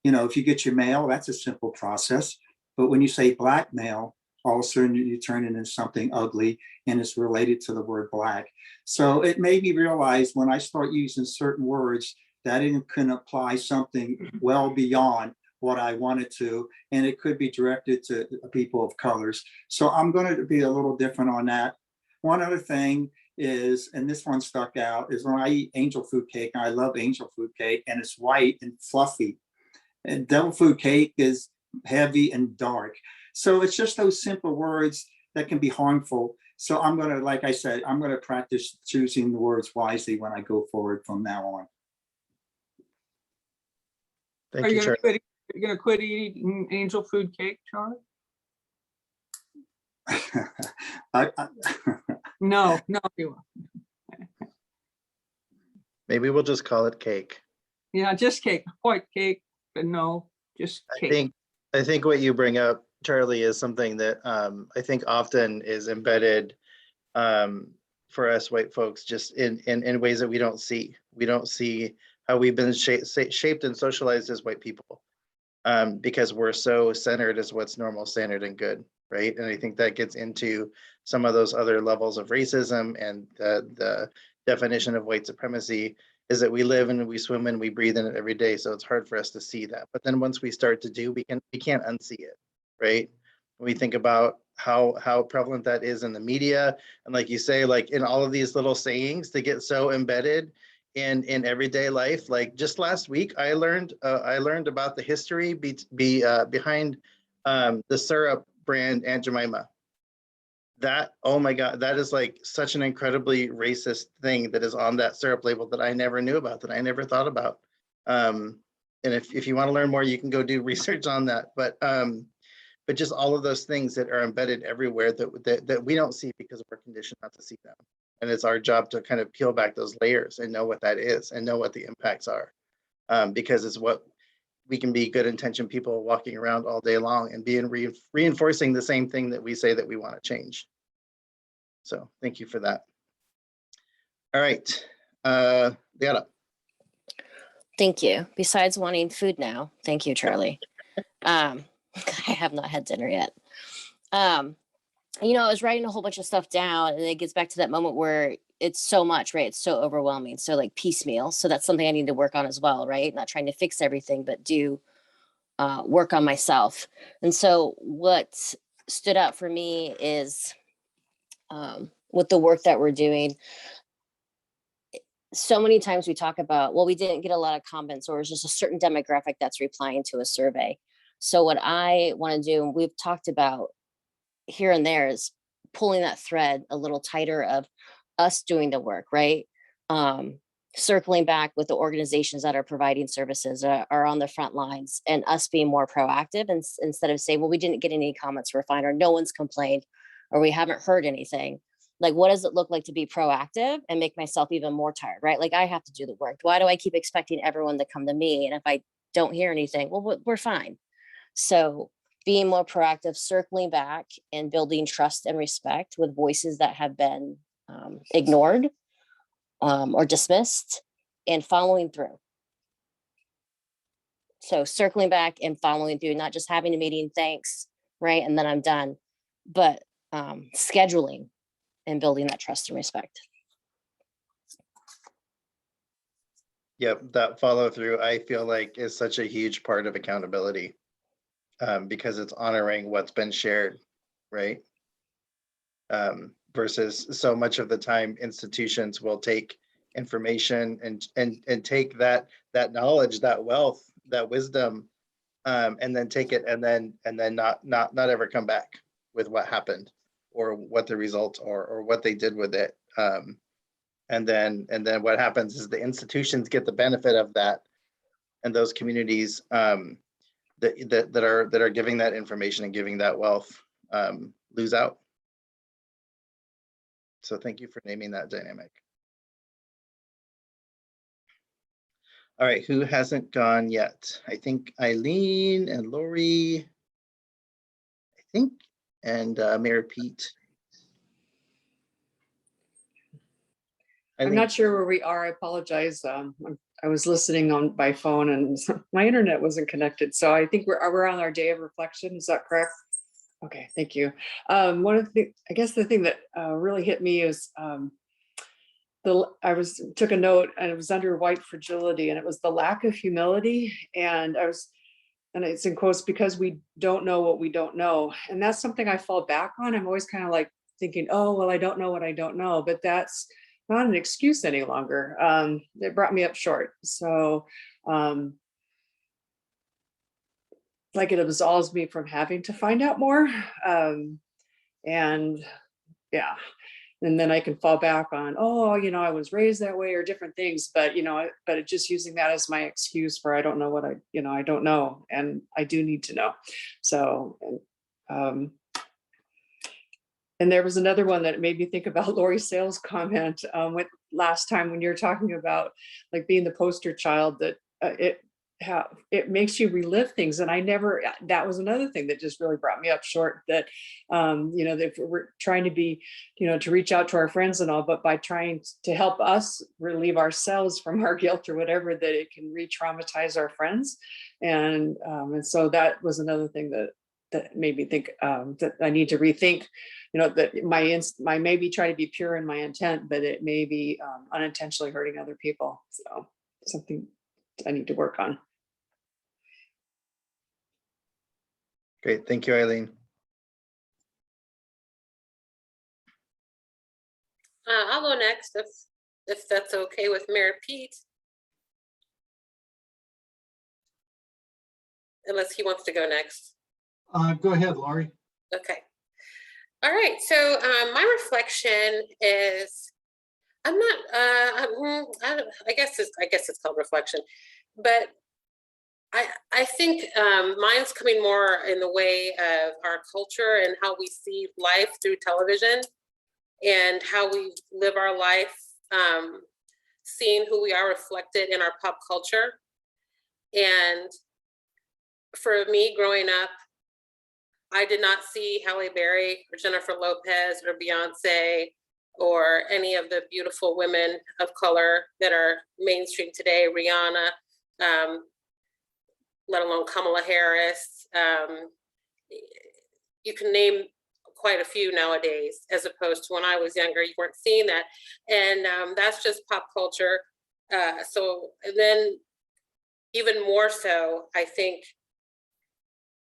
You know, if you get your mail, that's a simple process. But when you say black male, all of a sudden you turn it into something ugly and it's related to the word black. So it made me realize when I start using certain words that it can apply something well beyond what I wanted to, and it could be directed to people of colors. So I'm going to be a little different on that. One other thing is, and this one stuck out, is when I eat angel food cake, and I love angel food cake, and it's white and fluffy. And devil food cake is heavy and dark. So it's just those simple words that can be harmful. So I'm going to, like I said, I'm going to practice choosing the words wisely when I go forward from now on. Are you going to quit eating angel food cake, Charlie? No, you won't. Maybe we'll just call it cake. Yeah, just cake, white cake, but no, just cake. I think what you bring up, Charlie, is something that I think often is embedded for us white folks, just in ways that we don't see. We don't see how we've been shaped and socialized as white people, because we're so centered as what's normal, standard, and good, right? And I think that gets into some of those other levels of racism, and the definition of white supremacy is that we live and we swim and we breathe in it every day. So it's hard for us to see that. But then once we start to do, we can't unsee it, right? When we think about how prevalent that is in the media, and like you say, like in all of these little sayings, to get so embedded in everyday life. Like just last week, I learned about the history behind the syrup brand Aunt Jemima. That, oh my God, that is like such an incredibly racist thing that is on that syrup label that I never knew about, that I never thought about. And if you want to learn more, you can go do research on that. But just all of those things that are embedded everywhere that we don't see because we're conditioned not to see them. And it's our job to kind of peel back those layers and know what that is and know what the impacts are, because it's what we can be good intentioned people walking around all day long and being reinforcing the same thing that we say that we want to change. So thank you for that. All right, Liana. Thank you. Besides wanting food now, thank you, Charlie. I have not had dinner yet. You know, I was writing a whole bunch of stuff down, and it gets back to that moment where it's so much, right? It's so overwhelming. So like piecemeal. So that's something I need to work on as well, right? Not trying to fix everything, but do work on myself. And so what stood out for me is with the work that we're doing, so many times we talk about, well, we didn't get a lot of comments, or it's just a certain demographic that's replying to a survey. So what I want to do, and we've talked about here and there, is pulling that thread a little tighter of us doing the work, right? Circling back with the organizations that are providing services, are on the front lines, and us being more proactive, and instead of saying, well, we didn't get any comments, we're fine, or no one's complained, or we haven't heard anything. Like, what does it look like to be proactive and make myself even more tired, right? Like, I have to do the work. Why do I keep expecting everyone to come to me? And if I don't hear anything, well, we're fine. So being more proactive, circling back and building trust and respect with voices that have been ignored or dismissed, and following through. So circling back and following through, not just having a meeting, thanks, right? And then I'm done, but scheduling and building that trust and respect. Yep, that follow through, I feel like, is such a huge part of accountability, because it's honoring what's been shared, right? Versus so much of the time institutions will take information and take that knowledge, that wealth, that wisdom, and then take it and then not ever come back with what happened or what the results are or what they did with it. And then what happens is the institutions get the benefit of that, and those communities that are giving that information and giving that wealth lose out. So thank you for naming that dynamic. All right, who hasn't gone yet? I think Eileen and Lori, I think, and Mayor Pete. I'm not sure where we are. I apologize. I'm I was listening on by phone and my internet wasn't connected. So I think we're on our day of reflection. Is that correct? Okay, thank you. One of the, I guess the thing that really hit me is took a note, and it was under white fragility, and it was the lack of humility. And it's in quotes, because we don't know what we don't know. And that's something I fall back on. I'm always kind of like thinking, oh, well, I don't know what I don't know, but that's not an excuse any longer. It brought me up short. So like it absolves me from having to find out more. And yeah, and then I can fall back on, oh, I was raised that way, or different things, but but just using that as my excuse for I don't know what I don't know, and I do need to know. So and there was another one that made me think about Lori Sales' comment with last time when you were talking about like being the poster child, that it makes you relive things. And that was another thing that just really brought me up short, that, that we're trying to be, to reach out to our friends and all, but by trying to help us relieve ourselves from our guilt or whatever, that it can re-traumatize our friends. And so that was another thing that made me think that I need to rethink, that my maybe try to be pure in my intent, but it may be unintentionally hurting other people. So something I need to work on. Great, thank you, Eileen. I'll go next if that's okay with Mayor Pete. Unless he wants to go next. Go ahead, Laurie. Okay. All right, so my reflection is, I guess it's called reflection, but I think mine's coming more in the way of our culture and how we see life through television and how we live our life, seeing who we are reflected in our pop culture. And for me growing up, I did not see Halle Berry or Jennifer Lopez or Beyonce or any of the beautiful women of color that are mainstream today, Rihanna, let alone Kamala Harris. You can name quite a few nowadays, as opposed to when I was younger, you weren't seeing that. And that's just pop culture. So then even more so, I think,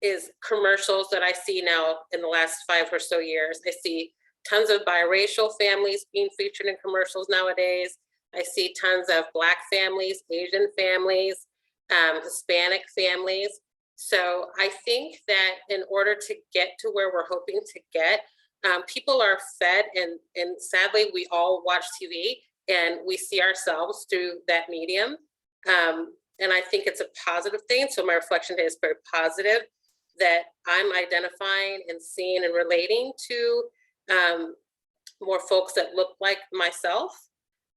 is commercials that I see now in the last 5 or so years. I see tons of biracial families being featured in commercials nowadays. I see tons of Black families, Asian families, Hispanic families. So I think that in order to get to where we're hoping to get, people are fed, and sadly, we all watch TV and we see ourselves through that medium. And I think it's a positive thing. So my reflection today is very positive, that I'm identifying and seeing and relating to more folks that look like myself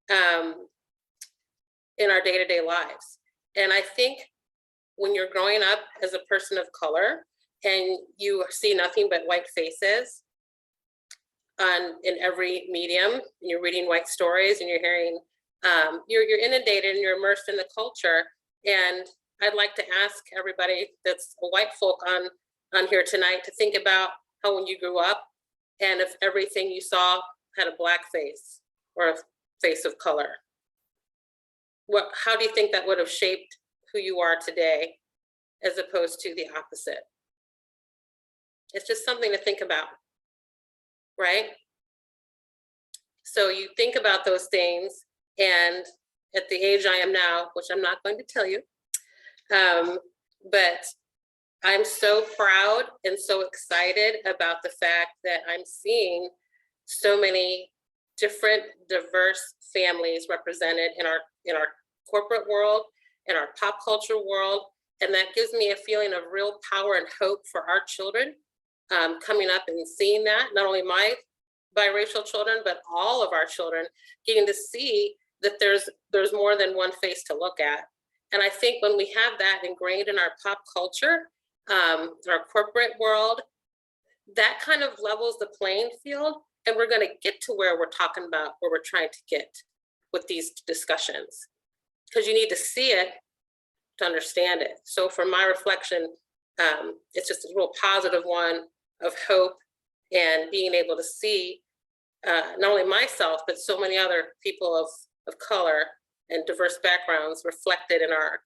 in our day-to-day lives. And I think when you're growing up as a person of color and you see nothing but white faces in every medium, and you're reading white stories and you're hearing, you're inundated and you're immersed in the culture. And I'd like to ask everybody that's a white folk on here tonight to think about how when you grew up, and if everything you saw had a Black face or a face of color, how do you think that would have shaped who you are today, as opposed to the opposite? It's just something to think about, right? So you think about those things, and at the age I am now, which I'm not going to tell you, but I'm so proud and so excited about the fact that I'm seeing so many different diverse families represented in our corporate world, in our pop culture world. And that gives me a feeling of real power and hope for our children coming up and seeing that, not only my biracial children, but all of our children getting to see that there's more than one face to look at. And I think when we have that ingrained in our pop culture, our corporate world, that kind of levels the playing field, and we're going to get to where we're talking about, where we're trying to get with these discussions. because you need to see it to understand it. So for my reflection, it's just a real positive one of hope and being able to see not only myself, but so many other people of color and diverse backgrounds reflected in our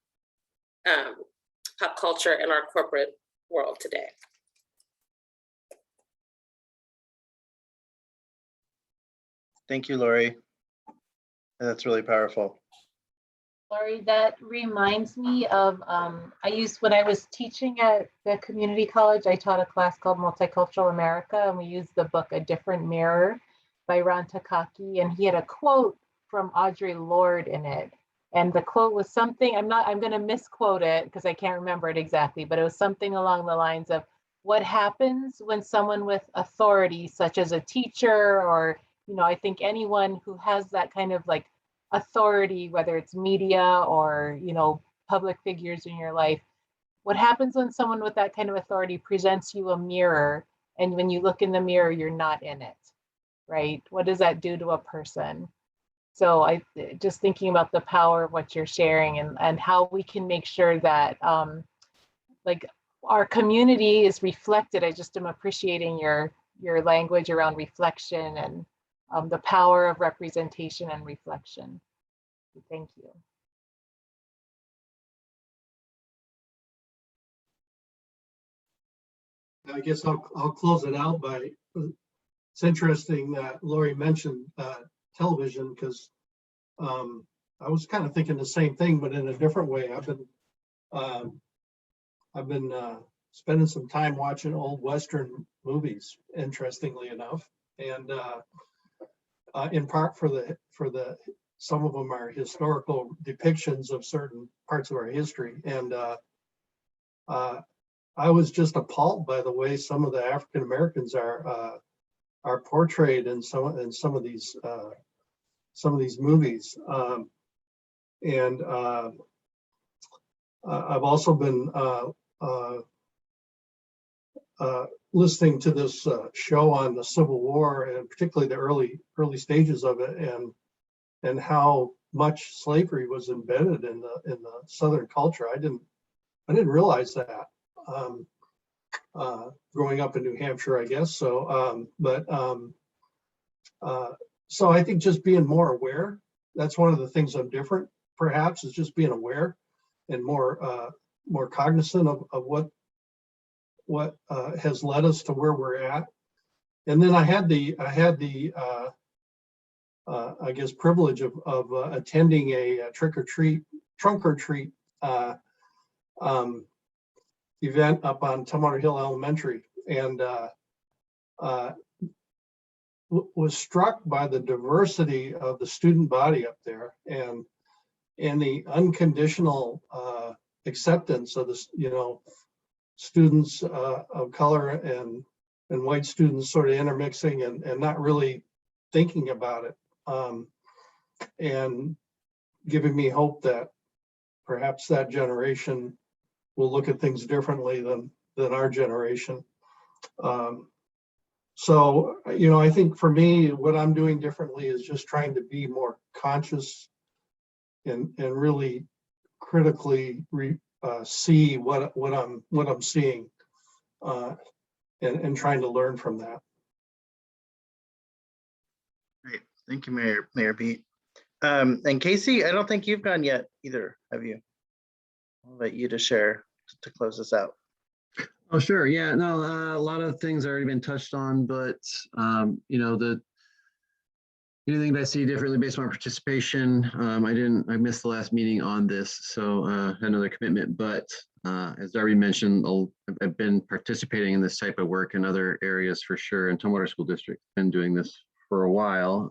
pop culture and our corporate world today. Thank you, Lori. That's really powerful. Lori, that reminds me of, when I was teaching at the community college, I taught a class called Multicultural America, and we used the book A Different Mirror by Ron Takaki, and he had a quote from Audre Lorde in it. And the quote was something, I'm going to misquote it because I can't remember it exactly, but it was something along the lines of, what happens when someone with authority, such as a teacher, or, I think anyone who has that kind of like authority, whether it's media or, public figures in your life, what happens when someone with that kind of authority presents you a mirror, and when you look in the mirror, you're not in it, right? What does that do to a person? So I just thinking about the power of what you're sharing, and how we can make sure that like our community is reflected. I just am appreciating your language around reflection and the power of representation and reflection. Thank you. I guess I'll close it out by, it's interesting that Lori mentioned television, because I was kind of thinking the same thing, but in a different way. I've been spending some time watching old Western movies, interestingly enough, and in part for the some of them are historical depictions of certain parts of our history, and I was just appalled by the way some of the African Americans are portrayed in some of these movies, and I've also been listening to this show on the Civil War, and particularly the early stages of it, and how much slavery was embedded in the Southern culture. I didn't realize that growing up in New Hampshire, I guess. So, so I think just being more aware, that's one of the things I'm different, perhaps, is just being aware and more cognizant of what has led us to where we're at. And then I had the I guess privilege of attending a trunk or treat event up on Tumwater Hill Elementary, and was struck by the diversity of the student body up there, and the unconditional acceptance of this, students of color and white students sort of intermixing and not really thinking about it, and giving me hope that perhaps that generation will look at things differently than our generation. So, I think for me, what I'm doing differently is just trying to be more conscious and really critically see what I'm seeing, and trying to learn from that. Great, thank you, Mayor Pete. And Casey, I don't think you've gone yet either, have you? I'll let you to share to close this out. Oh, sure. Yeah, no, a lot of things already been touched on, but the anything that I see differently based on participation. I missed the last meeting on this, so another commitment, but as Darby mentioned, I've been participating in this type of work in other areas for sure, and Tumwater School District been doing this for a while.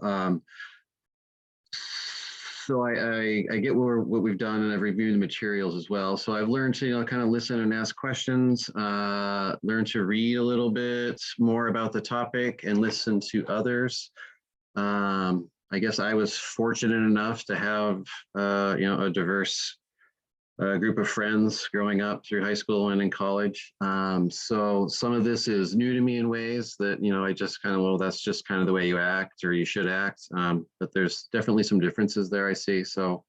So I get what we've done, and I've reviewed the materials as well. So I've learned to kind of listen and ask questions, learn to read a little bit more about the topic and listen to others. I guess I was fortunate enough to have a diverse group of friends growing up through high school and in college. So some of this is new to me in ways that, I just kind of, well, that's just kind of the way you act or you should act. But there's definitely some differences there I see. So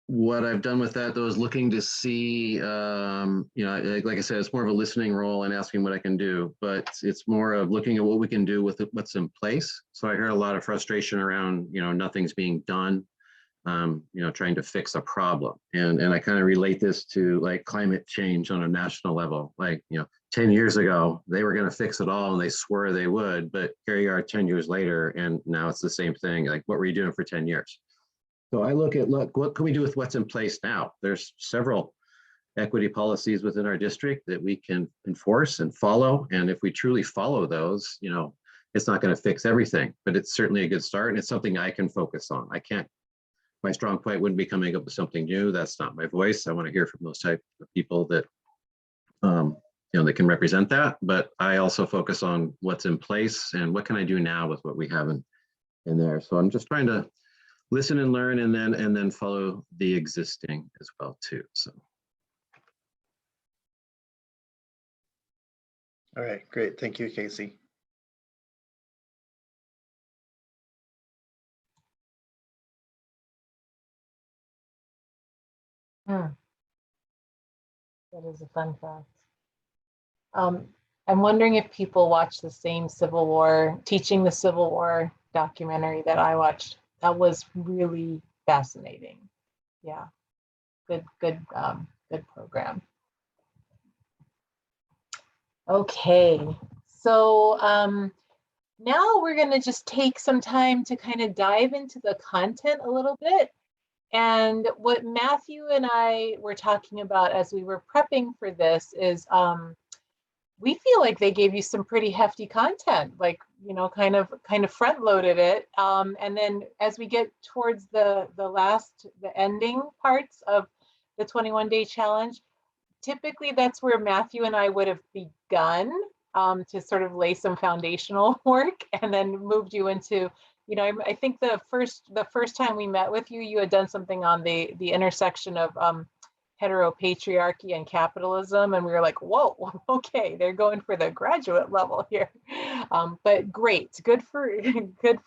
What I've done with that though is looking to see, like I said, it's more of a listening role and asking what I can do, but it's more of looking at what we can do with what's in place. So I hear a lot of frustration around, nothing's being done, trying to fix a problem. And I kind of relate this to like climate change on a national level. Like, 10 years ago, they were going to fix it all and they swore they would, but here you are 10 years later, and now it's the same thing. Like, what were you doing for 10 years? So I look, what can we do with what's in place now? There's several equity policies within our district that we can enforce and follow. And if we truly follow those, it's not going to fix everything, but it's certainly a good start. And it's something I can focus on. My strong point wouldn't be coming up with something new. That's not my voice. I want to hear from those type of people that, that can represent that. But I also focus on what's in place and what can I do now with what we have in there. So I'm just trying to listen and learn, and then follow the existing as well too. So. All right, great. Thank you, Casey. That is a fun fact. I'm wondering if people watch the same Teaching the Civil War documentary that I watched. That was really fascinating. Yeah, good program. Okay, so now we're going to just take some time to kind of dive into the content a little bit. And what Matthew and I were talking about as we were prepping for this is we feel like they gave you some pretty hefty content, like, kind of front loaded it. And then as we get towards the ending parts of the 21-day challenge, typically that's where Matthew and I would have begun to sort of lay some foundational work, and then moved you into, I think the first time we met with you, you had done something on the intersection of heteropatriarchy and capitalism, and we were like, whoa, okay, they're going for the graduate level here. But great, good for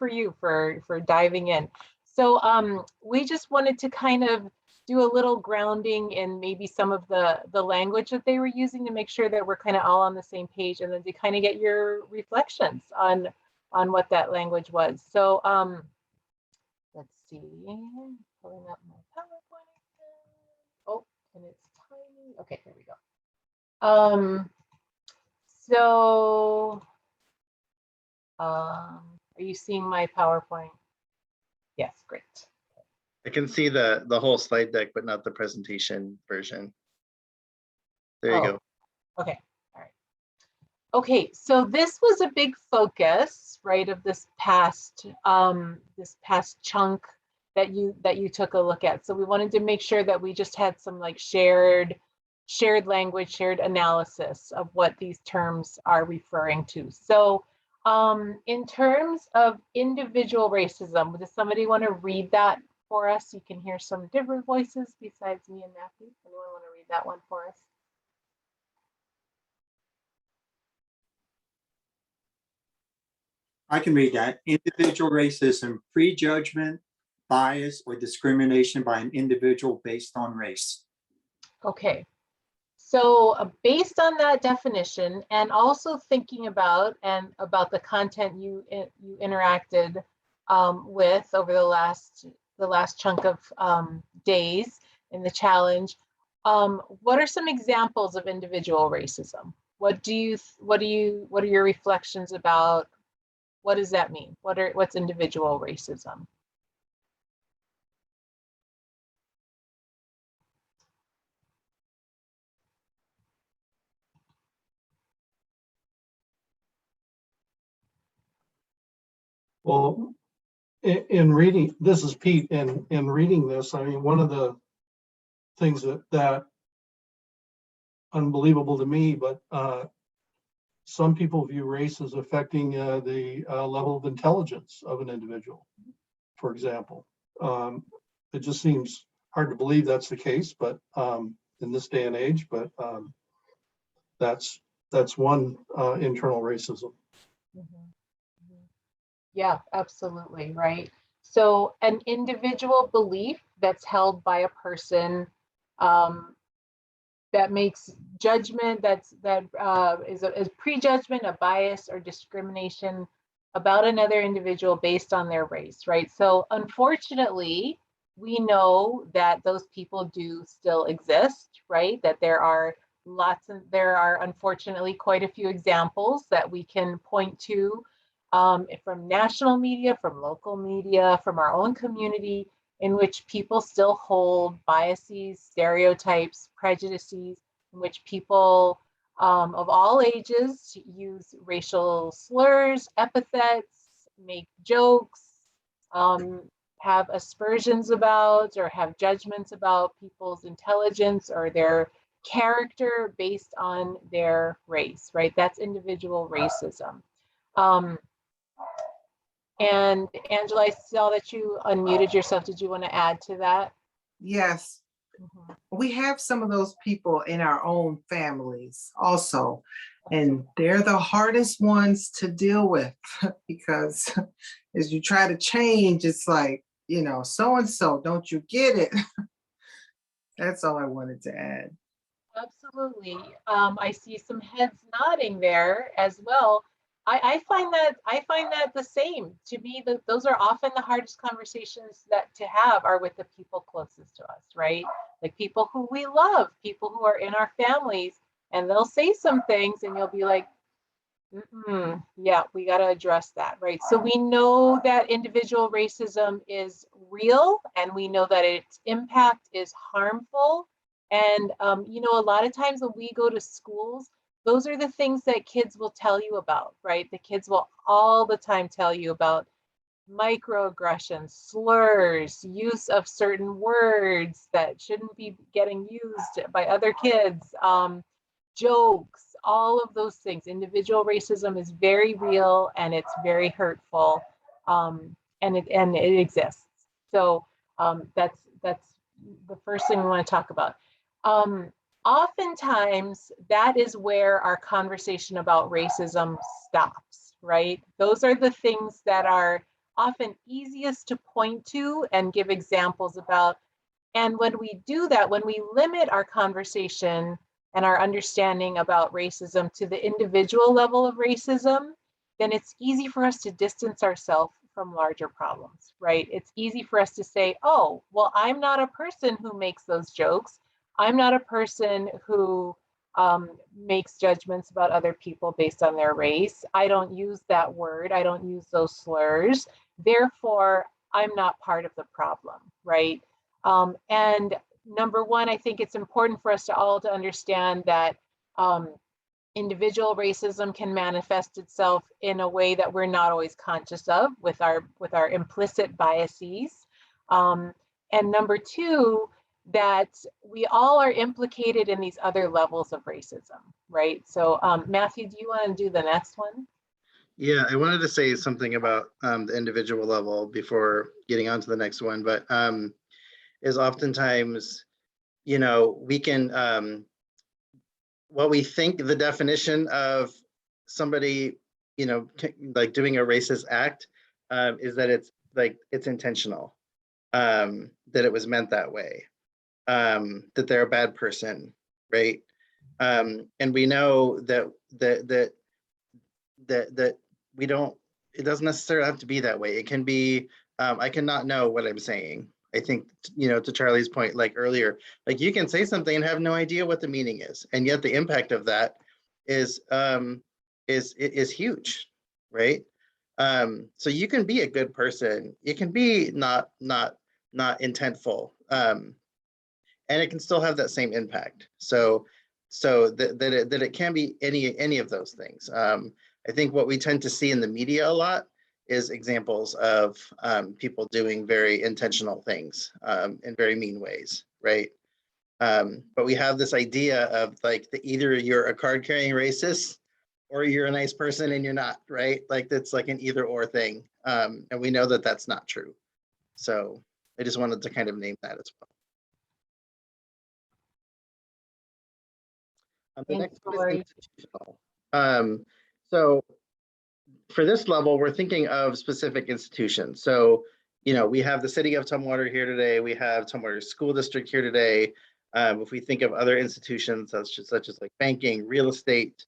you for diving in. So we just wanted to kind of do a little grounding in maybe some of the language that they were using to make sure that we're kind of all on the same page, and then to kind of get your reflections on what that language was. So let's see, pulling up my PowerPoint. Oh, and it's tiny. Okay, here we go. Are you seeing my PowerPoint? Yes, great. I can see the whole slide deck, but not the presentation version. There you go. Okay, all right. Okay, so this was a big focus, right, of this past chunk that you took a look at. So we wanted to make sure that we just had some like shared language, shared analysis of what these terms are referring to. So in terms of individual racism, does somebody want to read that for us? You can hear some different voices besides me and Matthew. Anyone want to read that one for us? I can read that. Individual racism, prejudgment, bias, or discrimination by an individual based on race. Okay. So based on that definition, and also thinking about the content you interacted with over the last chunk of days in the challenge, what are some examples of individual racism? What are your reflections about? What does that mean? What's individual racism? Well, in reading, this is Pete, in reading this, I mean, one of the things that unbelievable to me, but some people view race as affecting the level of intelligence of an individual, for example. It just seems hard to believe that's the case, but in this day and age, but that's one internal racism. Mm-hmm. Yeah, absolutely, right. So an individual belief that's held by a person that makes judgment, that is a prejudgment, a bias, or discrimination about another individual based on their race, right? So unfortunately, we know that those people do still exist, right? That there are unfortunately quite a few examples that we can point to from national media, from local media, from our own community, in which people still hold biases, stereotypes, prejudices, in which people of all ages use racial slurs, epithets, make jokes, have aspersions about or have judgments about people's intelligence or their character based on their race, right? That's individual racism. And Angela, I saw that you unmuted yourself. Did you want to add to that? Yes. We have some of those people in our own families also, and they're the hardest ones to deal with because as you try to change, it's like, you know, so-and-so, don't you get it? That's all I wanted to add. Absolutely. I see some heads nodding there as well. I find that the same. To me, those are often the hardest conversations that to have are with the people closest to us, right? Like people who we love, people who are in our families, and they'll say some things and you'll be like, yeah, we got to address that, right? So we know that individual racism is real, and we know that its impact is harmful. And, you know, a lot of times when we go to schools, those are the things that kids will tell you about, right? The kids will all the time tell you about microaggressions, slurs, use of certain words that shouldn't be getting used by other kids, jokes, all of those things. Individual racism is very real and it's very hurtful, and it exists. So that's the first thing we want to talk about. Oftentimes, that is where our conversation about racism stops, right? Those are the things that are often easiest to point to and give examples about. And when we do that, when we limit our conversation and our understanding about racism to the individual level of racism, then it's easy for us to distance ourselves from larger problems, right? It's easy for us to say, oh, well, I'm not a person who makes those jokes. I'm not a person who makes judgments about other people based on their race. I don't use that word. I don't use those slurs. Therefore, I'm not part of the problem, right? And number one, I think it's important for us to all to understand that individual racism can manifest itself in a way that we're not always conscious of with our implicit biases. And number two, that we all are implicated in these other levels of racism, right? So Matthew, do you want to do the next one? Yeah, I wanted to say something about the individual level before getting on to the next one, but is oftentimes, you know, we can, what we think the definition of somebody, you know, like doing a racist act is that it's like, it's intentional, that it was meant that way, that they're a bad person, right? And we know that we don't, it doesn't necessarily have to be that way. It can be, I cannot know what I'm saying. I think, you know, to Charlie's point, like earlier, like you can say something and have no idea what the meaning is. And yet the impact of that is huge, right? So you can be a good person. You can be not intentful. And it can still have that same impact. So that it can be any of those things. I think what we tend to see in the media a lot is examples of people doing very intentional things in very mean ways, right? But we have this idea of like either you're a card-carrying racist or you're a nice person and you're not, right? Like that's like an either or thing. And we know that that's not true. So I just wanted to kind of name that as well. The next one is institutional. So for this level, we're thinking of specific institutions. So, we have the city of Tumwater here today. We have Tumwater School District here today. If we think of other institutions such as like banking, real estate,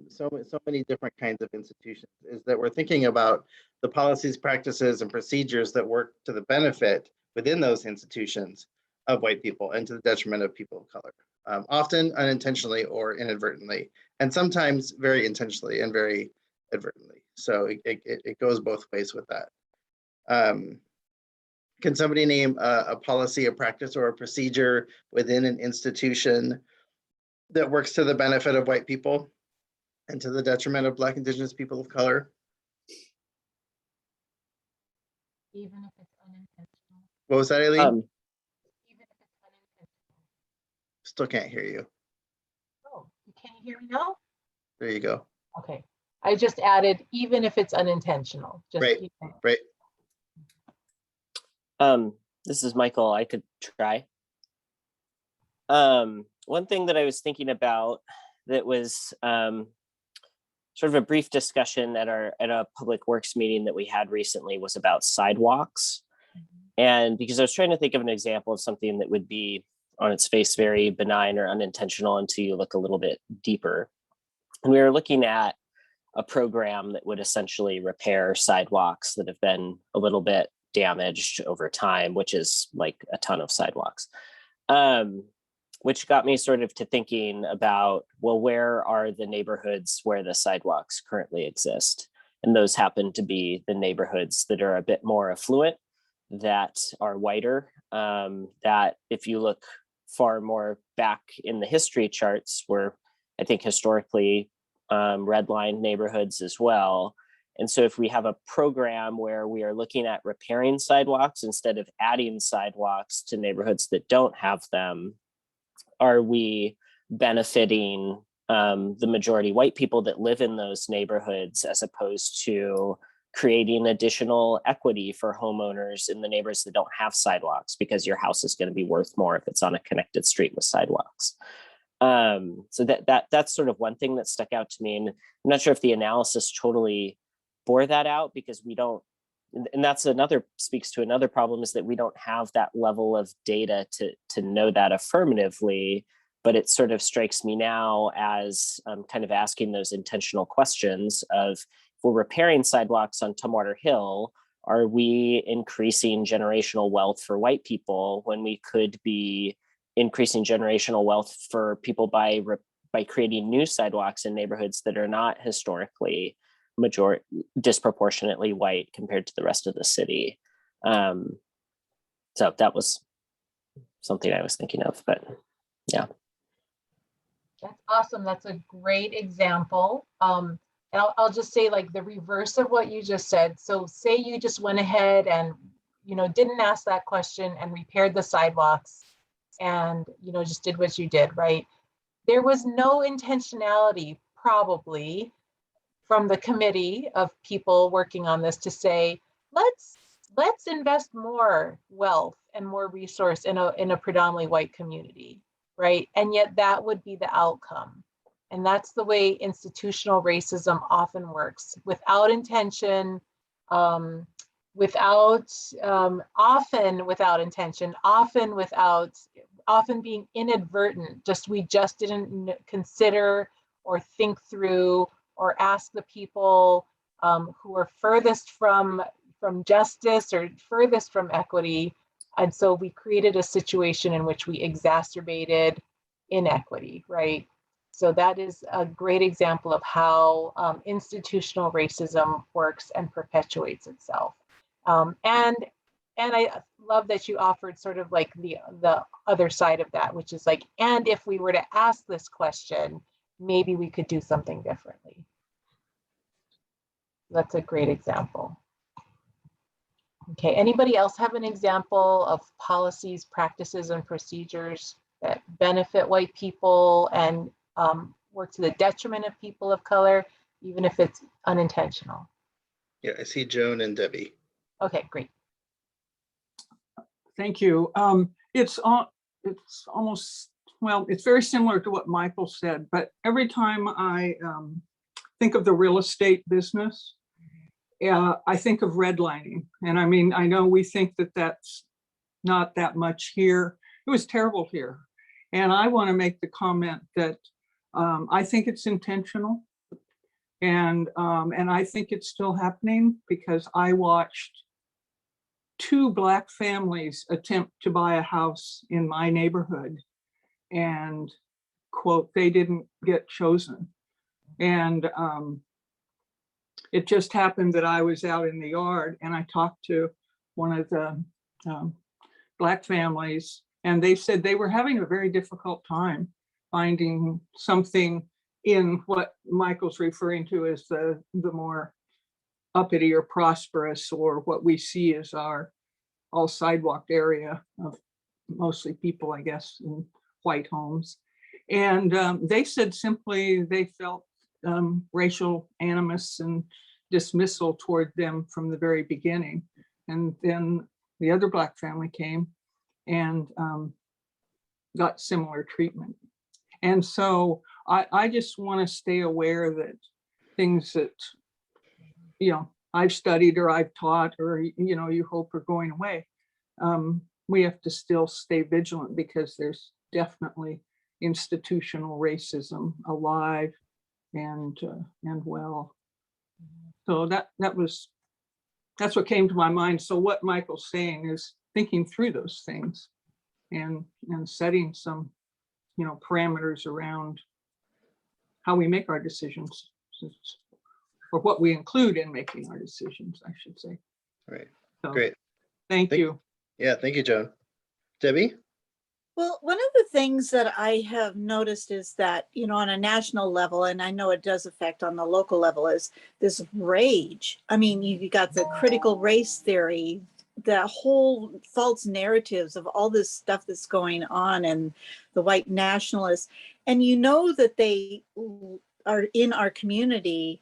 so many different kinds of institutions, is that we're thinking about the policies, practices, and procedures that work to the benefit within those institutions of white people and to the detriment of people of color, often unintentionally or inadvertently, and sometimes very intentionally and very advertently. So it goes both ways with that. Can somebody name a policy, a practice, or a procedure within an institution that works to the benefit of white people and to the detriment of Black, Indigenous people of color? Even if it's unintentional. What was that, Aileen? Even if it's unintentional. Still can't hear you. Oh, can you hear me now? There you go. Okay. I just added, even if it's unintentional. Just Right, right. This is Michael. I could try. One thing that I was thinking about that was sort of a brief discussion at a public works meeting that we had recently was about sidewalks. And because I was trying to think of an example of something that would be on its face very benign or unintentional until you look a little bit deeper. And we were looking at a program that would essentially repair sidewalks that have been a little bit damaged over time, which is like a ton of sidewalks, which got me sort of to thinking about, well, where are the neighborhoods where the sidewalks currently exist? And those happen to be the neighborhoods that are a bit more affluent, that are whiter, that if you look far more back in the history charts, were, I think, historically redlined neighborhoods as well. And so if we have a program where we are looking at repairing sidewalks instead of adding sidewalks to neighborhoods that don't have them, are we benefiting the majority white people that live in those neighborhoods as opposed to creating additional equity for homeowners in the neighborhoods that don't have sidewalks, because your house is going to be worth more if it's on a connected street with sidewalks? So that's sort of one thing that stuck out to me. And I'm not sure if the analysis totally bore that out, because we don't, and that's speaks to another problem, is that we don't have that level of data to know that affirmatively. But it sort of strikes me now as kind of asking those intentional questions of, if we're repairing sidewalks on Tumwater Hill, are we increasing generational wealth for white people when we could be increasing generational wealth for people by creating new sidewalks in neighborhoods that are not historically disproportionately white compared to the rest of the city? So that was something I was thinking of, but yeah. That's awesome. That's a great example. And I'll just say, like, the reverse of what you just said. So say you just went ahead and, didn't ask that question and repaired the sidewalks and, just did what you did, right? There was no intentionality probably from the committee of people working on this to say, let's invest more wealth and more resource in a predominantly white community, right? And yet that would be the outcome. And that's the way institutional racism often works, without intention, often without intention, often being inadvertent. We just didn't consider or think through or ask the people who are furthest from justice or furthest from equity. And so we created a situation in which we exacerbated inequity, right? So that is a great example of how institutional racism works and perpetuates itself. And I love that you offered sort of like the other side of that, which is like, and if we were to ask this question, maybe we could do something differently. That's a great example. Okay, anybody else have an example of policies, practices, and procedures that benefit white people and work to the detriment of people of color, even if it's unintentional? Yeah, I see Joan and Debbie. Okay, great. Thank you. It's almost, well, it's very similar to what Michael said, but every time I think of the real estate business, I think of redlining. And I mean, I know we think that that's not that much here. It was terrible here. And I want to make the comment that I think it's intentional. And I think it's still happening because I watched 2 Black families attempt to buy a house in my neighborhood, and quote, they didn't get chosen. And it just happened that I was out in the yard and I talked to one of the Black families, and they said they were having a very difficult time finding something in what Michael's referring to as the more uppity or prosperous, or what we see as our all sidewalked area of mostly people, I guess, in white homes. And they said simply they felt racial animus and dismissal toward them from the very beginning. And then the other Black family came and got similar treatment. And so I just want to stay aware that things that, I've studied or I've taught or, you hope are going away. We have to still stay vigilant because there's definitely institutional racism alive and well. So that's what came to my mind. So what Michael's saying is thinking through those things and setting some, parameters around how we make our decisions, or what we include in making our decisions, I should say. Right. So, Great. Thank you. Yeah, thank you, Joan. Debbie? Well, one of the things that I have noticed is that, on a national level, and I know it does affect on the local level, is this rage. I mean, you got the critical race theory, the whole false narratives of all this stuff that's going on, and the white nationalists. And that they are in our community,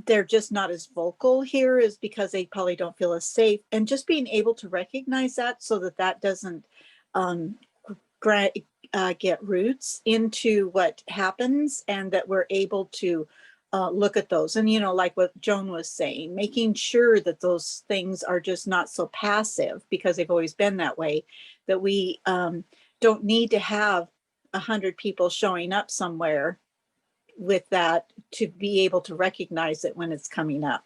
they're just not as vocal here, is because they probably don't feel as safe. And just being able to recognize that so that doesn't get roots into what happens, and that we're able to look at those. And, like what Joan was saying, making sure that those things are just not so passive because they've always been that way, that we don't need to have 100 people showing up somewhere with that to be able to recognize it when it's coming up.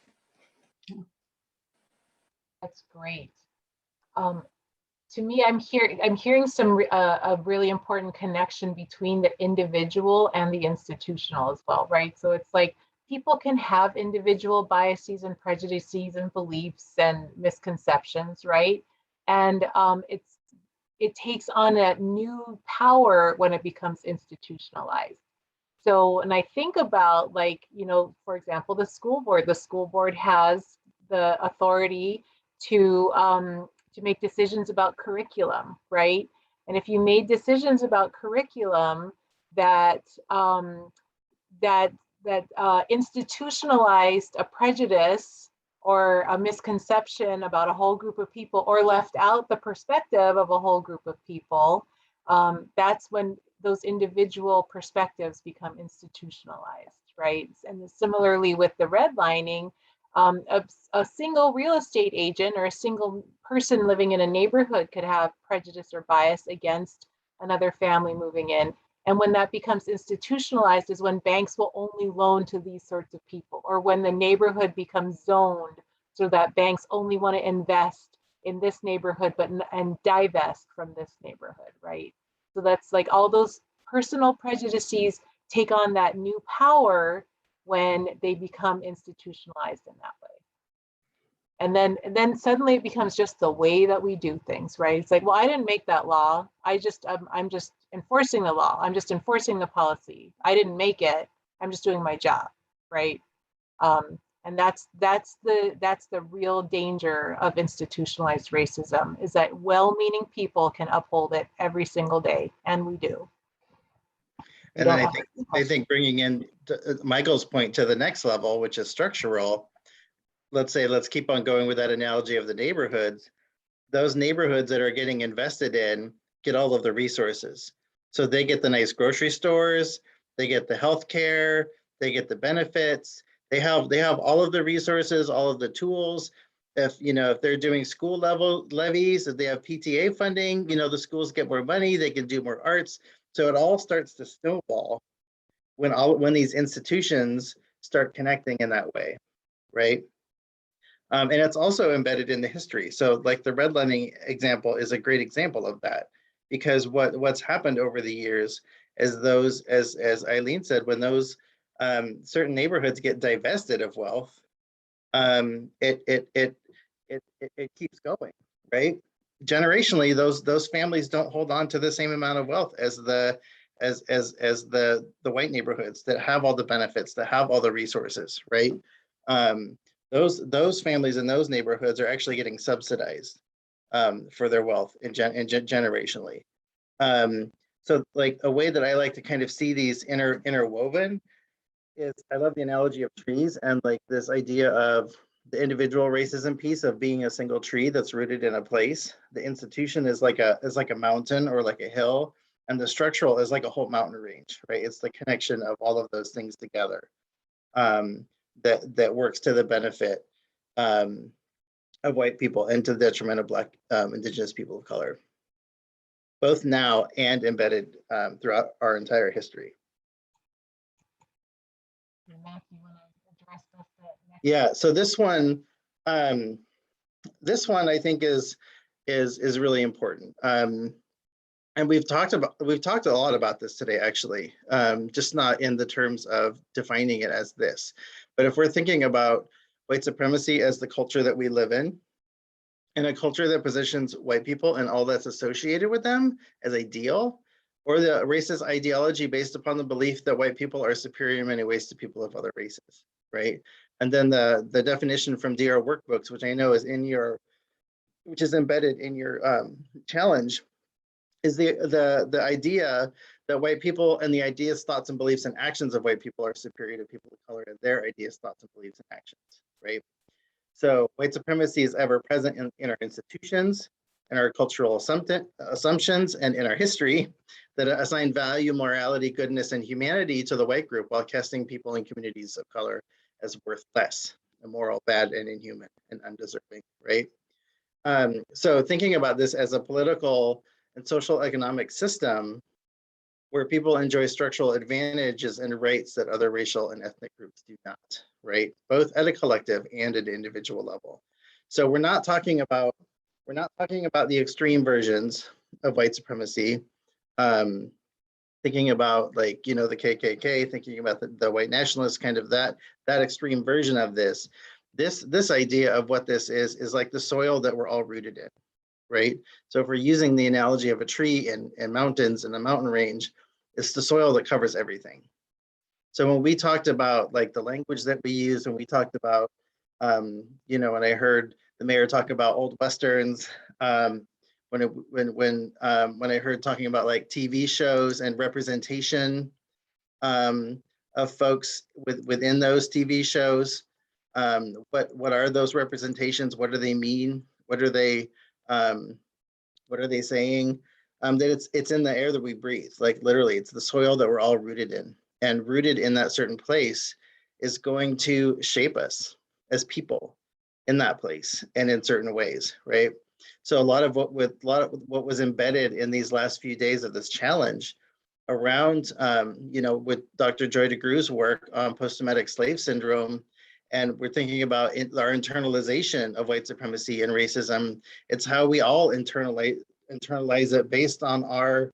That's great. To me, I'm hearing a really important connection between the individual and the institutional as well, right? So it's like people can have individual biases and prejudices and beliefs and misconceptions, right? And it takes on a new power when it becomes institutionalized. So, and I think about, like, for example, the school board has the authority to make decisions about curriculum, right? And if you made decisions about curriculum that institutionalized a prejudice or a misconception about a whole group of people, or left out the perspective of a whole group of people, that's when those individual perspectives become institutionalized, right? And similarly with the redlining, a single real estate agent or a single person living in a neighborhood could have prejudice or bias against another family moving in. And when that becomes institutionalized is when banks will only loan to these sorts of people, or when the neighborhood becomes zoned so that banks only want to invest in this neighborhood and divest from this neighborhood, right? So that's like all those personal prejudices take on that new power when they become institutionalized in that way. And then suddenly it becomes just the way that we do things, right? It's like, well, I didn't make that law. I'm just enforcing the law. I'm just enforcing the policy. I didn't make it. I'm just doing my job, right? And that's the real danger of institutionalized racism, is that well-meaning people can uphold it every single day, and we do. And then I think bringing in Michael's point to the next level, which is structural. Let's keep on going with that analogy of the neighborhoods. Those neighborhoods that are getting invested in get all of the resources. So they get the nice grocery stores, they get the healthcare, they get the benefits, They have all of the resources, all of the tools. If if they're doing school level levies, if they have PTA funding, the schools get more money, they can do more arts. So it all starts to snowball when these institutions start connecting in that way, right? And it's also embedded in the history. So like the redlining example is a great example of that, because what's happened over the years is those, as Eileen said, when those certain neighborhoods get divested of wealth, it keeps going, right? Generationally, those families don't hold on to the same amount of wealth as the white neighborhoods that have all the benefits, that have all the resources, right? Those families in those neighborhoods are actually getting subsidized for their wealth generationally. So like a way that I like to kind of see these interwoven is, I love the analogy of trees and like this idea of the individual racism piece of being a single tree that's rooted in a place. The institution is like a mountain or like a hill, and the structural is like a whole mountain range, right? It's the connection of all of those things together that works to the benefit of white people and to the detriment of Black, Indigenous people of color, both now and embedded throughout our entire history. Yeah, so this one I think is really important. And we've talked a lot about this today, actually, just not in the terms of defining it as this. But if we're thinking about white supremacy as the culture that we live in, and a culture that positions white people and all that's associated with them as ideal, or the racist ideology based upon the belief that white people are superior in many ways to people of other races, right? And then the definition from DR workbooks, which I know is which is embedded in your challenge, is the idea that white people and the ideas, thoughts, and beliefs and actions of white people are superior to people of color and their ideas, thoughts, and beliefs and actions, right? So white supremacy is ever present in our institutions, in our cultural assumptions, and in our history that assign value, morality, goodness, and humanity to the white group while casting people in communities of color as worth less, immoral, bad, and inhuman, and undeserving, right? So thinking about this as a political and social economic system where people enjoy structural advantages and rights that other racial and ethnic groups do not, right? Both at a collective and at an individual level. So we're not talking about the extreme versions of white supremacy, thinking about like, the KKK, thinking about the white nationalists, kind of that extreme version of this. This idea of what this is like the soil that we're all rooted in, right? So if we're using the analogy of a tree and mountains and a mountain range, it's the soil that covers everything. So when we talked about like the language that we use, and we talked about, when I heard the mayor talk about old Westerns, when I heard talking about like TV shows and representation of folks within those TV shows, what are those representations? What do they mean? What are they saying? That it's in the air that we breathe. Like literally, it's the soil that we're all rooted in, and rooted in that certain place is going to shape us as people in that place and in certain ways, right? So a lot of what was embedded in these last few days of this challenge around, with Dr. Joy DeGrew's work on post-traumatic slave syndrome, and we're thinking about our internalization of white supremacy and racism. It's how we all internalize it based on our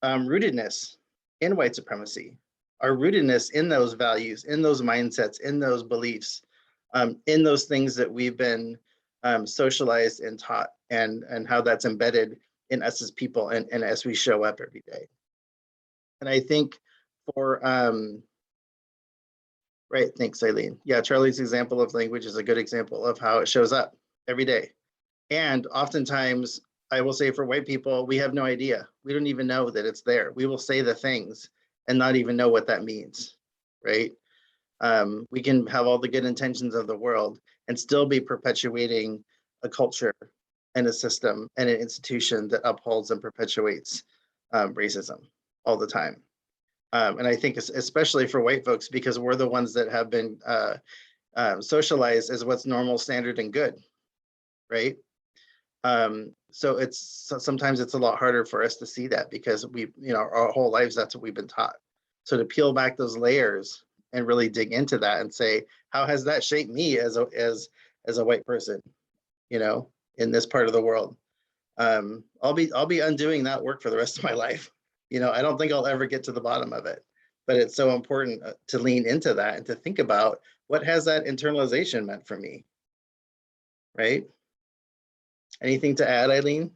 rootedness in white supremacy, our rootedness in those values, in those mindsets, in those beliefs, in those things that we've been socialized and taught, and how that's embedded in us as people and as we show up every day. And I think for, right, thanks, Eileen. Yeah, Charlie's example of language is a good example of how it shows up every day. And oftentimes, I will say for white people, we have no idea. We don't even know that it's there. We will say the things and not even know what that means, right? We can have all the good intentions of the world and still be perpetuating a culture and a system and an institution that upholds and perpetuates racism all the time. And I think especially for white folks, because we're the ones that have been socialized as what's normal, standard, and good, right? So sometimes it's a lot harder for us to see that because our whole lives, that's what we've been taught. So to peel back those layers and really dig into that and say, how has that shaped me as a white person, in this part of the world? I'll be undoing that work for the rest of my life. I don't think I'll ever get to the bottom of it, but it's so important to lean into that and to think about what has that internalization meant for me, right? Anything to add, Eileen?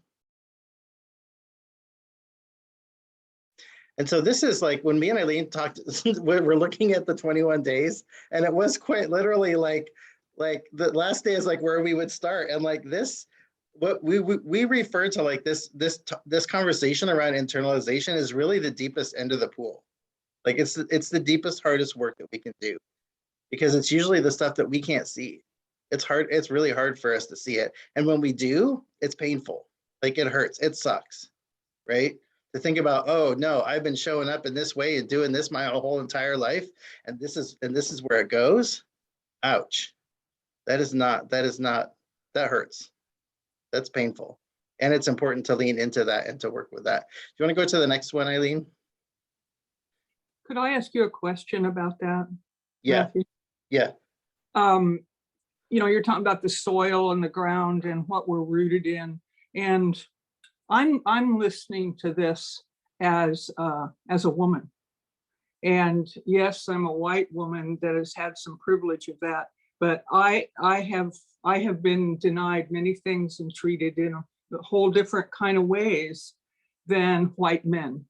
And so this is like when me and Eileen talked, we're looking at the 21 days, and it was quite literally like the last day is like where we would start. And like this, what we refer to like this conversation around internalization is really the deepest end of the pool. Like it's the deepest, hardest work that we can do, because it's usually the stuff that we can't see. It's hard. It's really hard for us to see it. And when we do, it's painful. Like it hurts. It sucks, right? To think about, oh no, I've been showing up in this way and doing this my whole entire life, and this is where it goes. Ouch. That hurts. That's painful. And it's important to lean into that and to work with that. Do you want to go to the next one, Eileen? Could I ask you a question about that? Yeah. Matthew? Yeah. You're talking about the soil and the ground and what we're rooted in. And I'm listening to this as a woman. And yes, I'm a white woman that has had some privilege of that, but I have been denied many things and treated in a whole different kind of ways than white men.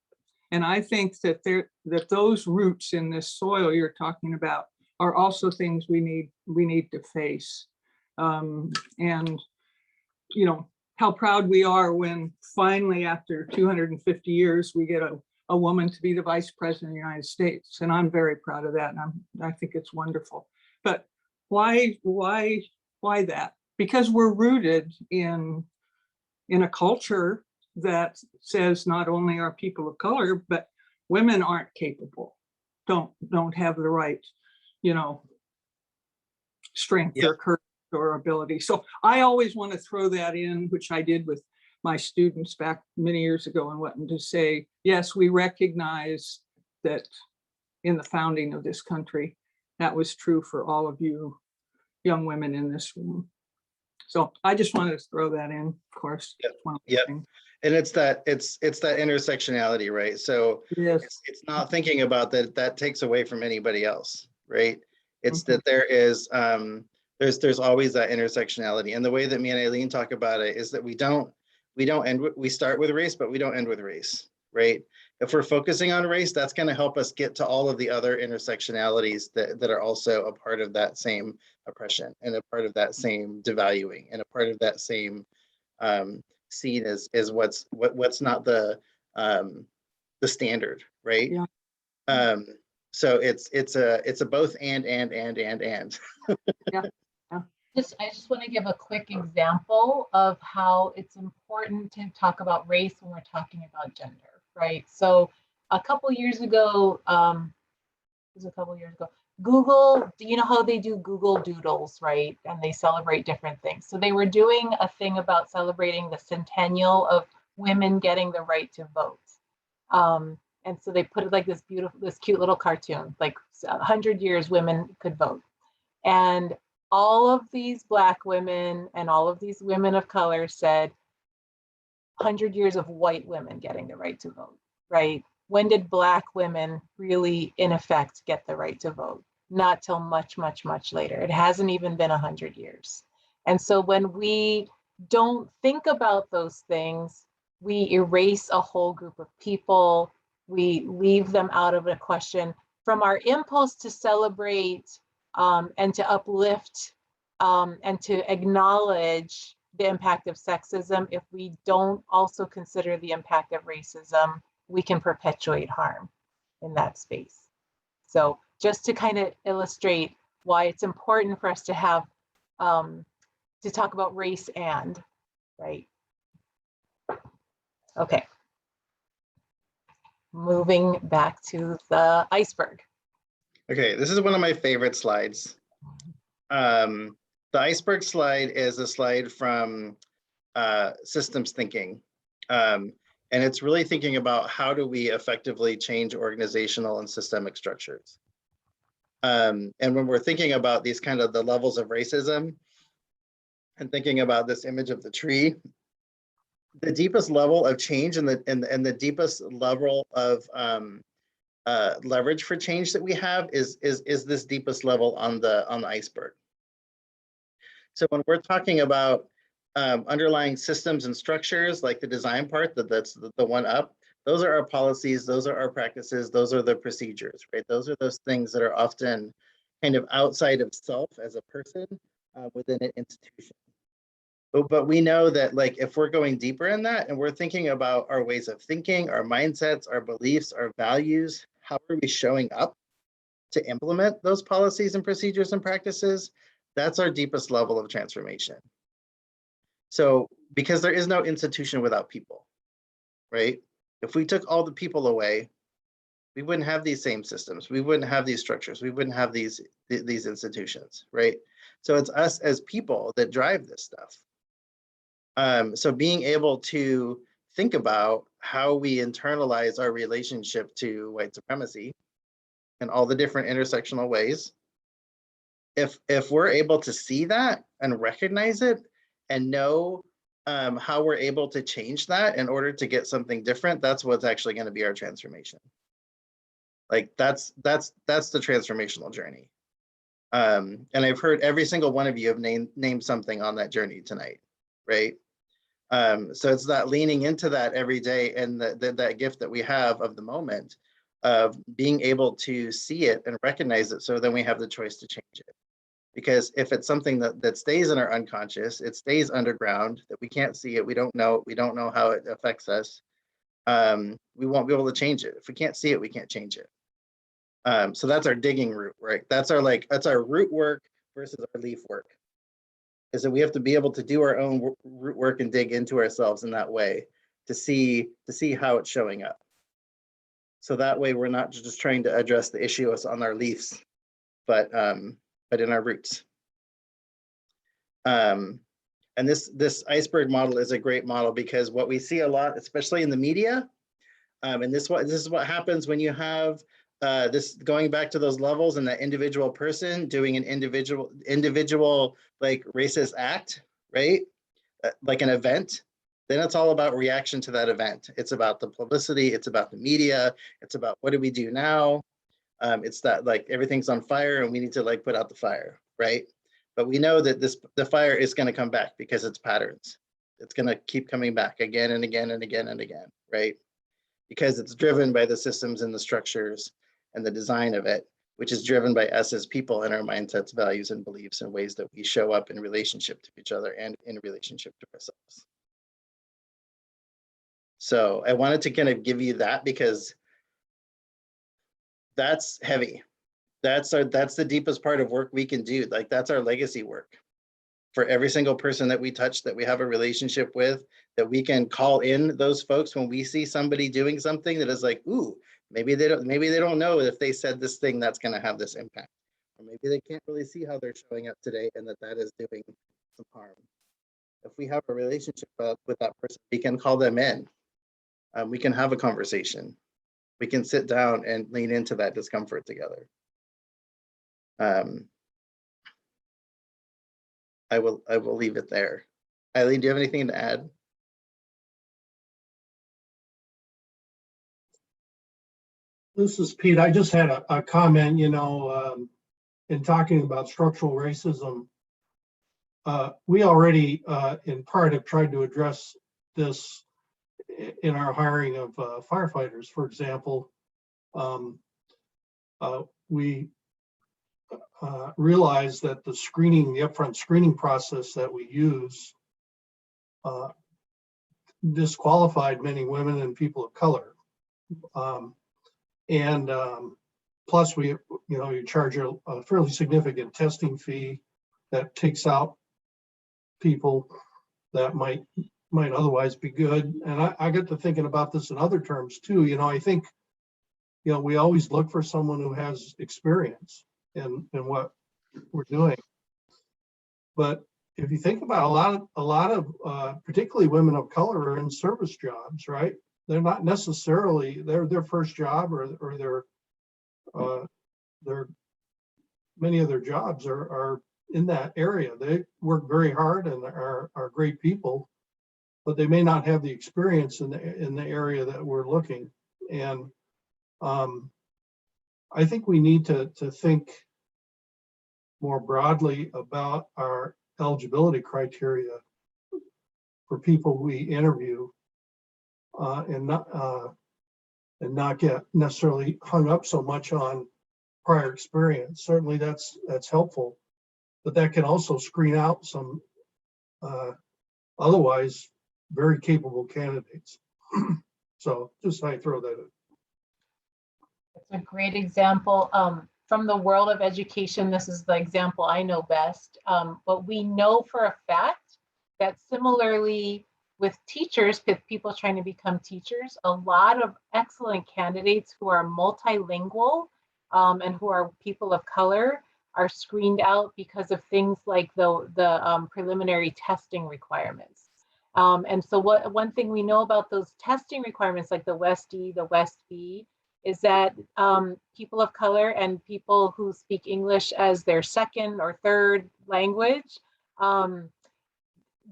And I think that those roots in this soil you're talking about are also things we need to face. And how proud we are when finally, after 250 years, we get a woman to be the vice president of the United States. And I'm very proud of that. And I think it's wonderful. But why that? Because we're rooted in a culture that says not only are people of color, but women aren't capable, don't have the right, strength or courage or ability. So I always want to throw that in, which I did with my students back many years ago, and to say, yes, we recognize that in the founding of this country, that was true for all of you young women in this room. So I just wanted to throw that in, of course. Yeah. And it's that intersectionality, right? So it's not thinking about that takes away from anybody else, right? It's that there is there's always that intersectionality. And the way that me and Eileen talk about it is that we start with race, but we don't end with race, right? If we're focusing on race, that's going to help us get to all of the other intersectionalities that are also a part of that same oppression and a part of that same devaluing and a part of that same seen as what's not the standard, right? Yeah. So it's a both and. Yeah. I just want to give a quick example of how it's important to talk about race when we're talking about gender, right? So a couple years ago, Google, do you know how they do Google Doodles, right? And they celebrate different things. So they were doing a thing about celebrating the centennial of women getting the right to vote. And so they put it like this cute little cartoon, like 100 years women could vote. And all of these Black women and all of these women of color said 100 years of white women getting the right to vote, right? When did Black women really, in effect, get the right to vote? Not till much, much, much later. It hasn't even been 100 years. And so when we don't think about those things, we erase a whole group of people. We leave them out of the question. From our impulse to celebrate and to uplift and to acknowledge the impact of sexism, if we don't also consider the impact of racism, we can perpetuate harm in that space. So just to kind of illustrate why it's important for us to have, to talk about race and, right? Okay. moving back to the iceberg. Okay, this is one of my favorite slides. The iceberg slide is a slide from systems thinking. And it's really thinking about how do we effectively change organizational and systemic structures. And when we're thinking about these kind of the levels of racism and thinking about this image of the tree, the deepest level of change and the deepest level of leverage for change that we have is this deepest level on the iceberg. So when we're talking about underlying systems and structures, like the design part, that's the one up, those are our policies, those are our practices, those are the procedures, right? Those are those things that are often kind of outside of self as a person within an institution. But we know that, like, if we're going deeper in that and we're thinking about our ways of thinking, our mindsets, our beliefs, our values, how are we showing up to implement those policies and procedures and practices? That's our deepest level of transformation. So, because there is no institution without people, right? If we took all the people away, we wouldn't have these same systems. We wouldn't have these structures. We wouldn't have these institutions, right? So it's us as people that drive this stuff. So being able to think about how we internalize our relationship to white supremacy in all the different intersectional ways, if we're able to see that and recognize it and know how we're able to change that in order to get something different, that's what's actually going to be our transformation. Like that's the transformational journey. And I've heard every single one of you have named something on that journey tonight, right? So it's that leaning into that every day, and that gift that we have of the moment of being able to see it and recognize it, so then we have the choice to change it. Because if it's something that stays in our unconscious, it stays underground, that we can't see it, we don't know how it affects us, we won't be able to change it. If we can't see it, we can't change it. So that's our digging root, right? That's our root work versus our leaf work. Is that we have to be able to do our own root work and dig into ourselves in that way to see how it's showing up. So that way we're not just trying to address the issue on our leaves, but in our roots. And this iceberg model is a great model, because what we see a lot, especially in the media, and this is what happens when you have this, going back to those levels and that individual person doing an individual like racist act, right? Like an event, then it's all about reaction to that event. It's about the publicity, it's about the media, it's about what do we do now? It's that, like, everything's on fire and we need to, like, put out the fire, right? But we know that the fire is going to come back because it's patterns. It's going to keep coming back again and again and again and again, right? Because it's driven by the systems and the structures and the design of it, which is driven by us as people and our mindsets, values, and beliefs, and ways that we show up in relationship to each other and in relationship to ourselves. So I wanted to kind of give you that, because that's heavy. That's the deepest part of work we can do. Like, that's our legacy work. For every single person that we touch, that we have a relationship with, that we can call in those folks when we see somebody doing something that is like, ooh, maybe they don't know if they said this thing that's going to have this impact, or maybe they can't really see how they're showing up today and that is doing some harm. If we have a relationship with that person, we can call them in. We can have a conversation. We can sit down and lean into that discomfort together. I will leave it there. Eileen, do you have anything to add? This is Pete. I just had a comment, in talking about structural racism. We already, in part, have tried to address this in our hiring of firefighters, for example. We realized that the upfront screening process that we use disqualified many women and people of color. Plus you charge a fairly significant testing fee that takes out people that might otherwise be good. And I get to thinking about this in other terms too. I think you know, we always look for someone who has experience in what we're doing. But if you think about a lot of particularly women of color are in service jobs, right? They're not necessarily their first job or their many of their jobs are in that area. They work very hard and are great people, but they may not have the experience in the area that we're looking. And I think we need to think more broadly about our eligibility criteria for people we interview, and not get necessarily hung up so much on prior experience. Certainly that's helpful, but that can also screen out some otherwise very capable candidates. So just I throw that in. It's a great example. From the world of education, this is the example I know best. But we know for a fact that similarly with teachers, with people trying to become teachers, a lot of excellent candidates who are multilingual and who are people of color are screened out because of things like the preliminary testing requirements. And so one thing we know about those testing requirements, like the WESD, the WESB, is that people of color and people who speak English as their second or third language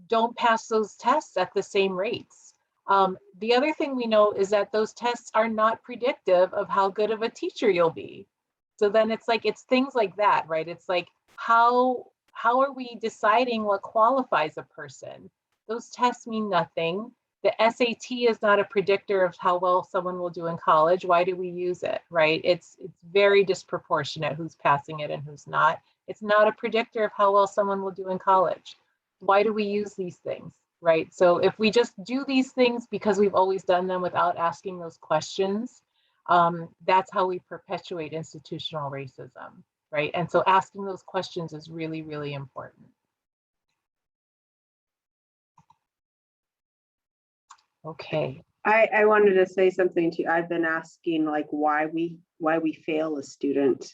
don't pass those tests at the same rates. The other thing we know is that those tests are not predictive of how good of a teacher you'll be. So then it's things like that, right? It's like, how are we deciding what qualifies a person? Those tests mean nothing. The SAT is not a predictor of how well someone will do in college. Why do we use it, right? It's very disproportionate who's passing it and who's not. It's not a predictor of how well someone will do in college. Why do we use these things, right? So if we just do these things because we've always done them without asking those questions, that's how we perpetuate institutional racism, right? And so asking those questions is really, really important. Okay. I wanted to say something too. I've been asking like why we fail a student,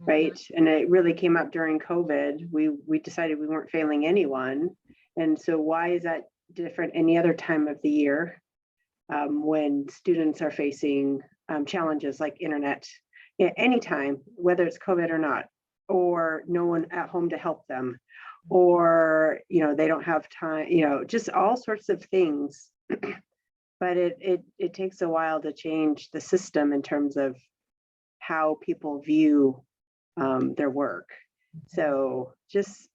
right? And it really came up during COVID. We decided we weren't failing anyone, and so why is that different any other time of the year when students are facing challenges like internet, anytime, whether it's COVID or not, or no one at home to help them, or they don't have time, just all sorts of things. But it takes a while to change the system in terms of how people view their work. So just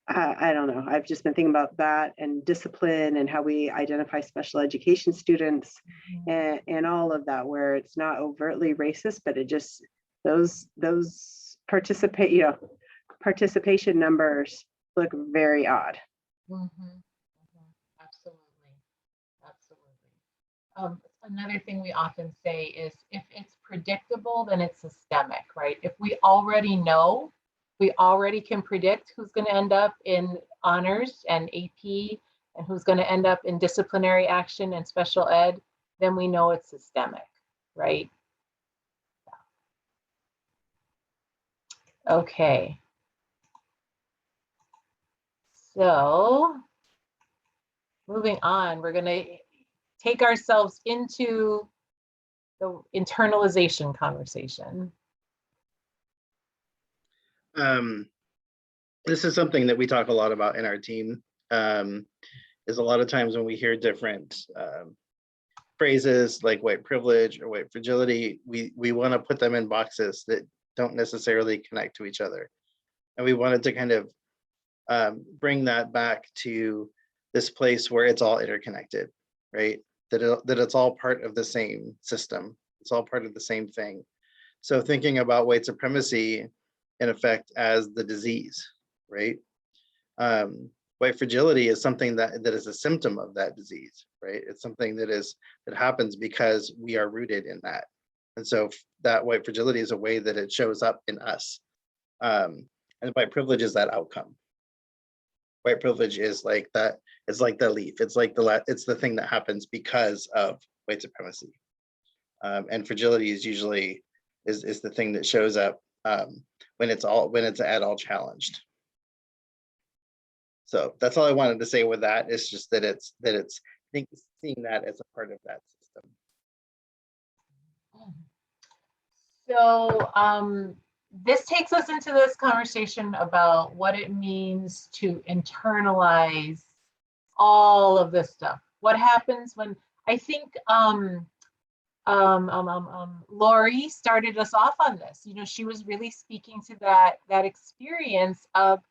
I don't know, I've just been thinking about that and discipline and how we identify special education students and all of that, where it's not overtly racist, but it just those participation numbers look very odd. Absolutely. Another thing we often say is if it's predictable, then it's systemic, right? If we already know, we already can predict who's going to end up in honors and AP and who's going to end up in disciplinary action and special ed, then we know it's systemic, right? Okay. So moving on, we're going to take ourselves into the internalization conversation. This is something that we talk a lot about in our team. Is a lot of times when we hear different phrases like white privilege or white fragility, we want to put them in boxes that don't necessarily connect to each other. And we wanted to kind of bring that back to this place where it's all interconnected, right? That it's all part of the same system. It's all part of the same thing. So thinking about white supremacy in effect as the disease, right? White fragility is something that is a symptom of that disease, right? It's something that happens because we are rooted in that. And so that white fragility is a way that it shows up in us. And white privilege is that outcome. White privilege is like that. It's like the leaf. It's like it's the thing that happens because of white supremacy. And fragility is usually is the thing that shows up when it's at all challenged. So that's all I wanted to say with that. It's just that it's I think seeing that as a part of that system. So this takes us into this conversation about what it means to internalize all of this stuff. What happens when, I think Lori started us off on this. You know, she was really speaking to that experience of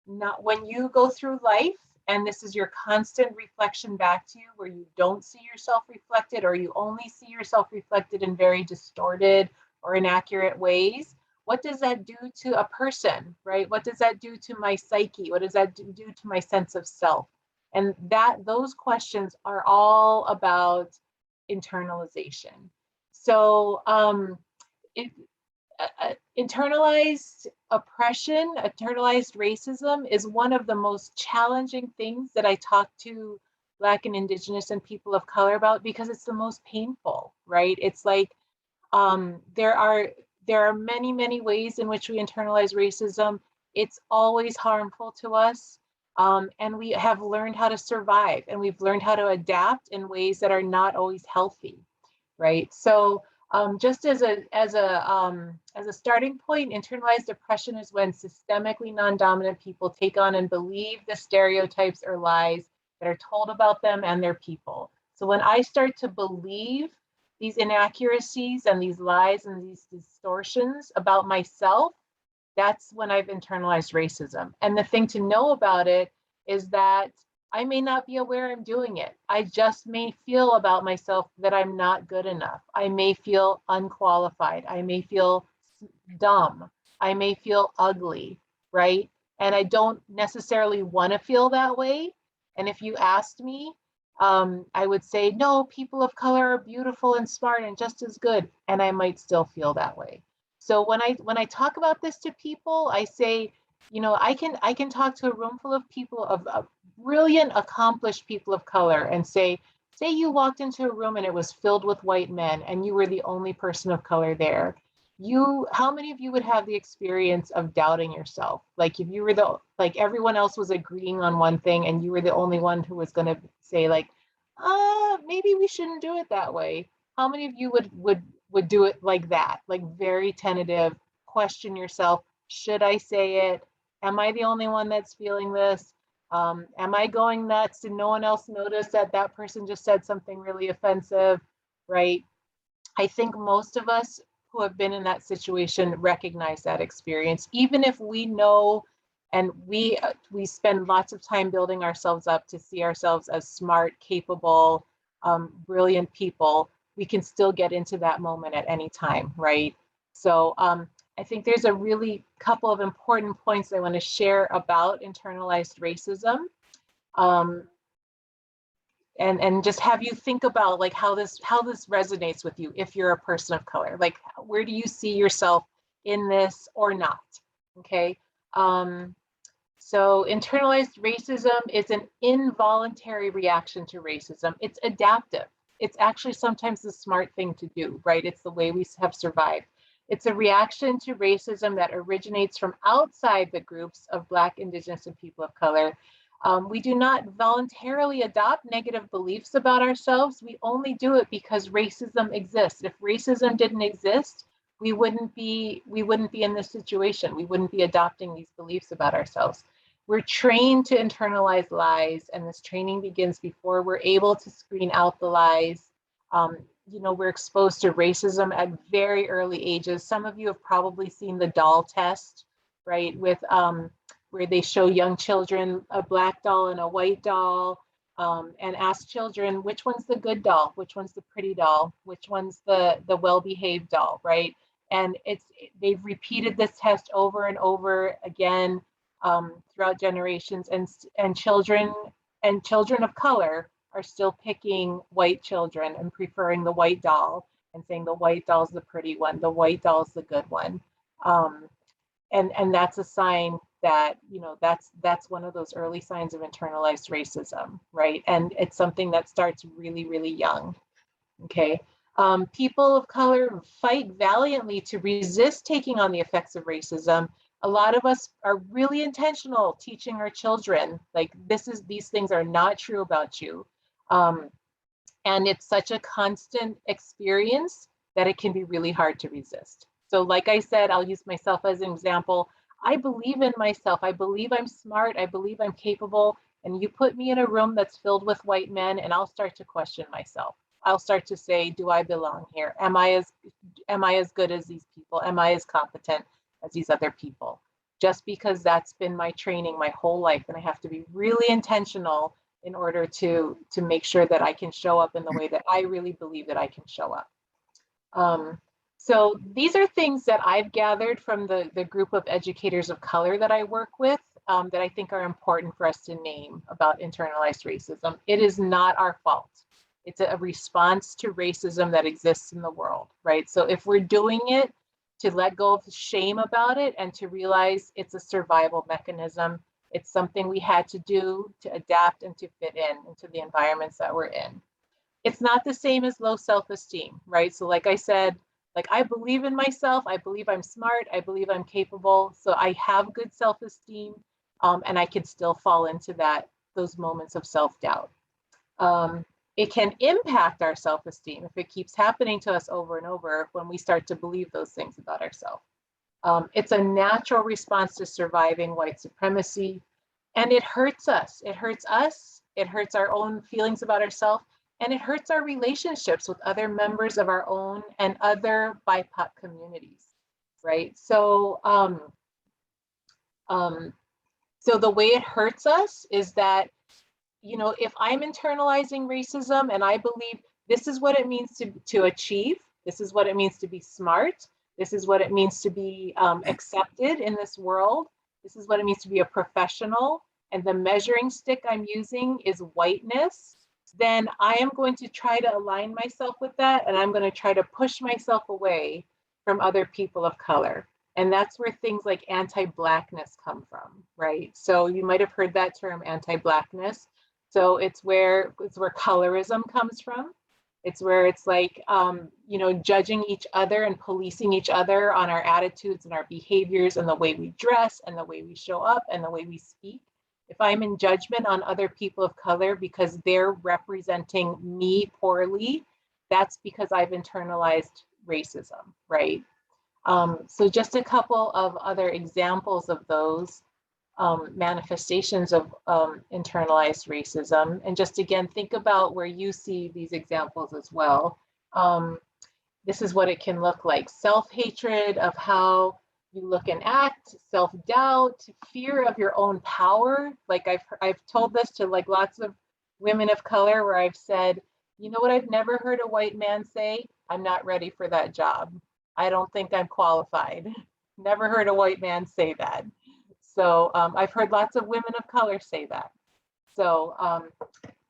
not when you go through life and this is your constant reflection back to you where you don't see yourself reflected, or you only see yourself reflected in very distorted or inaccurate ways. What does that do to a person, right? What does that do to my psyche? What does that do to my sense of self? And those questions are all about internalization. So internalized oppression, internalized racism is one of the most challenging things that I talk to Black and Indigenous and people of color about, because it's the most painful, right? It's like there are many ways in which we internalize racism. It's always harmful to us. And we have learned how to survive, and we've learned how to adapt in ways that are not always healthy, right? So just as a starting point, internalized depression is when systemically non-dominant people take on and believe the stereotypes or lies that are told about them and their people. So when I start to believe these inaccuracies and these lies and these distortions about myself, that's when I've internalized racism. And the thing to know about it is that I may not be aware I'm doing it. I just may feel about myself that I'm not good enough. I may feel unqualified. I may feel dumb. I may feel ugly, right? And I don't necessarily want to feel that way. And if you asked me, I would say, no, people of color are beautiful and smart and just as good. And I might still feel that way. So when I talk about this to people, I say, you know, I can talk to a room full of people, of brilliant, accomplished people of color, and say you walked into a room and it was filled with white men and you were the only person of color there. How many of you would have the experience of doubting yourself? Like if you were like everyone else was agreeing on one thing and you were the only one who was going to say like, maybe we shouldn't do it that way. How many of you would do it like that? Like very tentative, question yourself, should I say it? Am I the only one that's feeling this? Am I going nuts? Did no one else notice that person just said something really offensive, right? I think most of us who have been in that situation recognize that experience, even if we know and we spend lots of time building ourselves up to see ourselves as smart, capable, brilliant people. We can still get into that moment at any time, right? So I think there's a really couple of important points I want to share about internalized racism. And just have you think about like how this resonates with you if you're a person of color. Like where do you see yourself in this or not? Okay. So internalized racism is an involuntary reaction to racism. It's adaptive. It's actually sometimes the smart thing to do, right? It's the way we have survived. It's a reaction to racism that originates from outside the groups of Black, Indigenous, and people of color. We do not voluntarily adopt negative beliefs about ourselves. We only do it because racism exists. If racism didn't exist, we wouldn't be in this situation. We wouldn't be adopting these beliefs about ourselves. We're trained to internalize lies, and this training begins before we're able to screen out the lies. You know, we're exposed to racism at very early ages. Some of you have probably seen the doll test, right? With where they show young children a Black doll and a white doll, and ask children, which one's the good doll? Which one's the pretty doll? Which one's the well-behaved doll, right? And they've repeated this test over and over again throughout generations, and children of color are still picking white children and preferring the white doll and saying the white doll's the pretty one, the white doll's the good one. And that's a sign that, you know, that's one of those early signs of internalized racism, right? And it's something that starts really, really young, okay? People of color fight valiantly to resist taking on the effects of racism. A lot of us are really intentional teaching our children, like, these things are not true about you. And it's such a constant experience that it can be really hard to resist. So like I said, I'll use myself as an example. I believe in myself. I believe I'm smart. I believe I'm capable. And you put me in a room that's filled with white men, and I'll start to question myself. I'll start to say, do I belong here? Am I as good as these people? Am I as competent as these other people? Just because that's been my training my whole life, and I have to be really intentional in order to make sure that I can show up in the way that I really believe that I can show up. So these are things that I've gathered from the group of educators of color that I work with, that I think are important for us to name about internalized racism. It is not our fault. It's a response to racism that exists in the world, right? So if we're doing it, to let go of shame about it and to realize it's a survival mechanism. It's something we had to do to adapt and to fit into the environments that we're in. It's not the same as low self-esteem, right? So like I said, like, I believe in myself, I believe I'm smart, I believe I'm capable, so I have good self-esteem, and I can still fall into those moments of self-doubt. It can impact our self-esteem if it keeps happening to us over and over when we start to believe those things about ourselves. It's a natural response to surviving white supremacy, and it hurts us. It hurts us, it hurts our own feelings about ourselves, and it hurts our relationships with other members of our own and other BIPOC communities, right? So, so the way it hurts us is that, you know, if I'm internalizing racism and I believe this is what it means to achieve, this is what it means to be smart, this is what it means to be accepted in this world, this is what it means to be a professional, and the measuring stick I'm using is whiteness, then I am going to try to align myself with that, and I'm going to try to push myself away from other people of color. And that's where things like anti-Blackness come from, right? So you might have heard that term, anti-Blackness. So it's where colorism comes from. It's where it's like, you know, judging each other and policing each other on our attitudes and our behaviors and the way we dress and the way we show up and the way we speak. If I'm in judgment on other people of color because they're representing me poorly, that's because I've internalized racism, right? So just a couple of other examples of those manifestations of internalized racism. And just again, think about where you see these examples as well. This is what it can look like. Self-hatred of how you look and act, self-doubt, fear of your own power. Like I've told this to like lots of women of color where I've said, you know what I've never heard a white man say? I'm not ready for that job. I don't think I'm qualified. Never heard a white man say that. So I've heard lots of women of color say that. So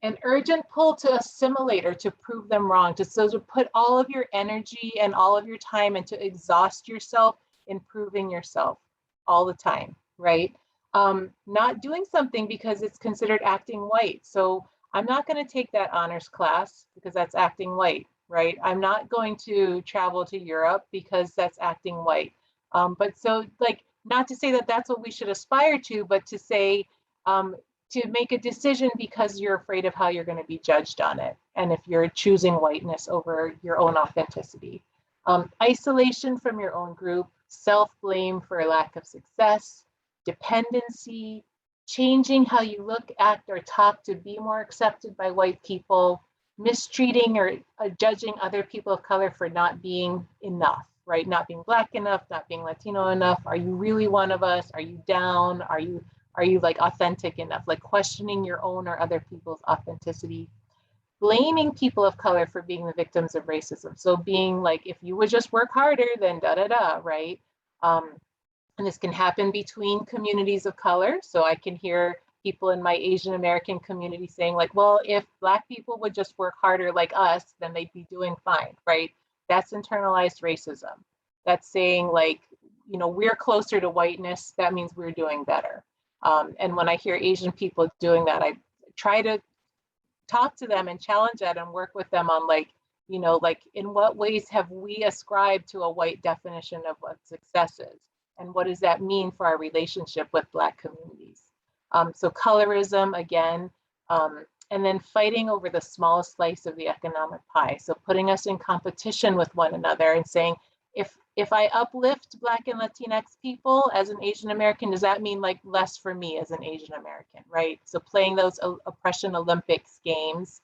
an urgent pull to assimilate or to prove them wrong, to put all of your energy and all of your time and to exhaust yourself in proving yourself all the time, right? Not doing something because it's considered acting white. So I'm not going to take that honors class because that's acting white, right? I'm not going to travel to Europe because that's acting white. But so like, not to say that that's what we should aspire to, but to say, to make a decision because you're afraid of how you're going to be judged on it. And if you're choosing whiteness over your own authenticity. Isolation from your own group, self-blame for a lack of success, dependency, changing how you look, act, or talk to be more accepted by white people, mistreating or judging other people of color for not being enough, right? Not being Black enough, not being Latino enough. Are you really one of us? Are you down? Are you like authentic enough? Like questioning your own or other people's authenticity. Blaming people of color for being the victims of racism. So being like, if you would just work harder, then da-da-da, right? And this can happen between communities of color. So I can hear people in my Asian American community saying like, well, if Black people would just work harder like us, then they'd be doing fine, right? That's internalized racism. That's saying like, you know, we're closer to whiteness, that means we're doing better. And when I hear Asian people doing that, I try to talk to them and challenge that and work with them on like, You know, like in what ways have we ascribed to a white definition of what success is? And what does that mean for our relationship with Black communities? So colorism again, and then fighting over the smallest slice of the economic pie. So putting us in competition with one another and saying, if I uplift Black and Latinx people as an Asian American, does that mean like less for me as an Asian American, right? So playing those oppression Olympics games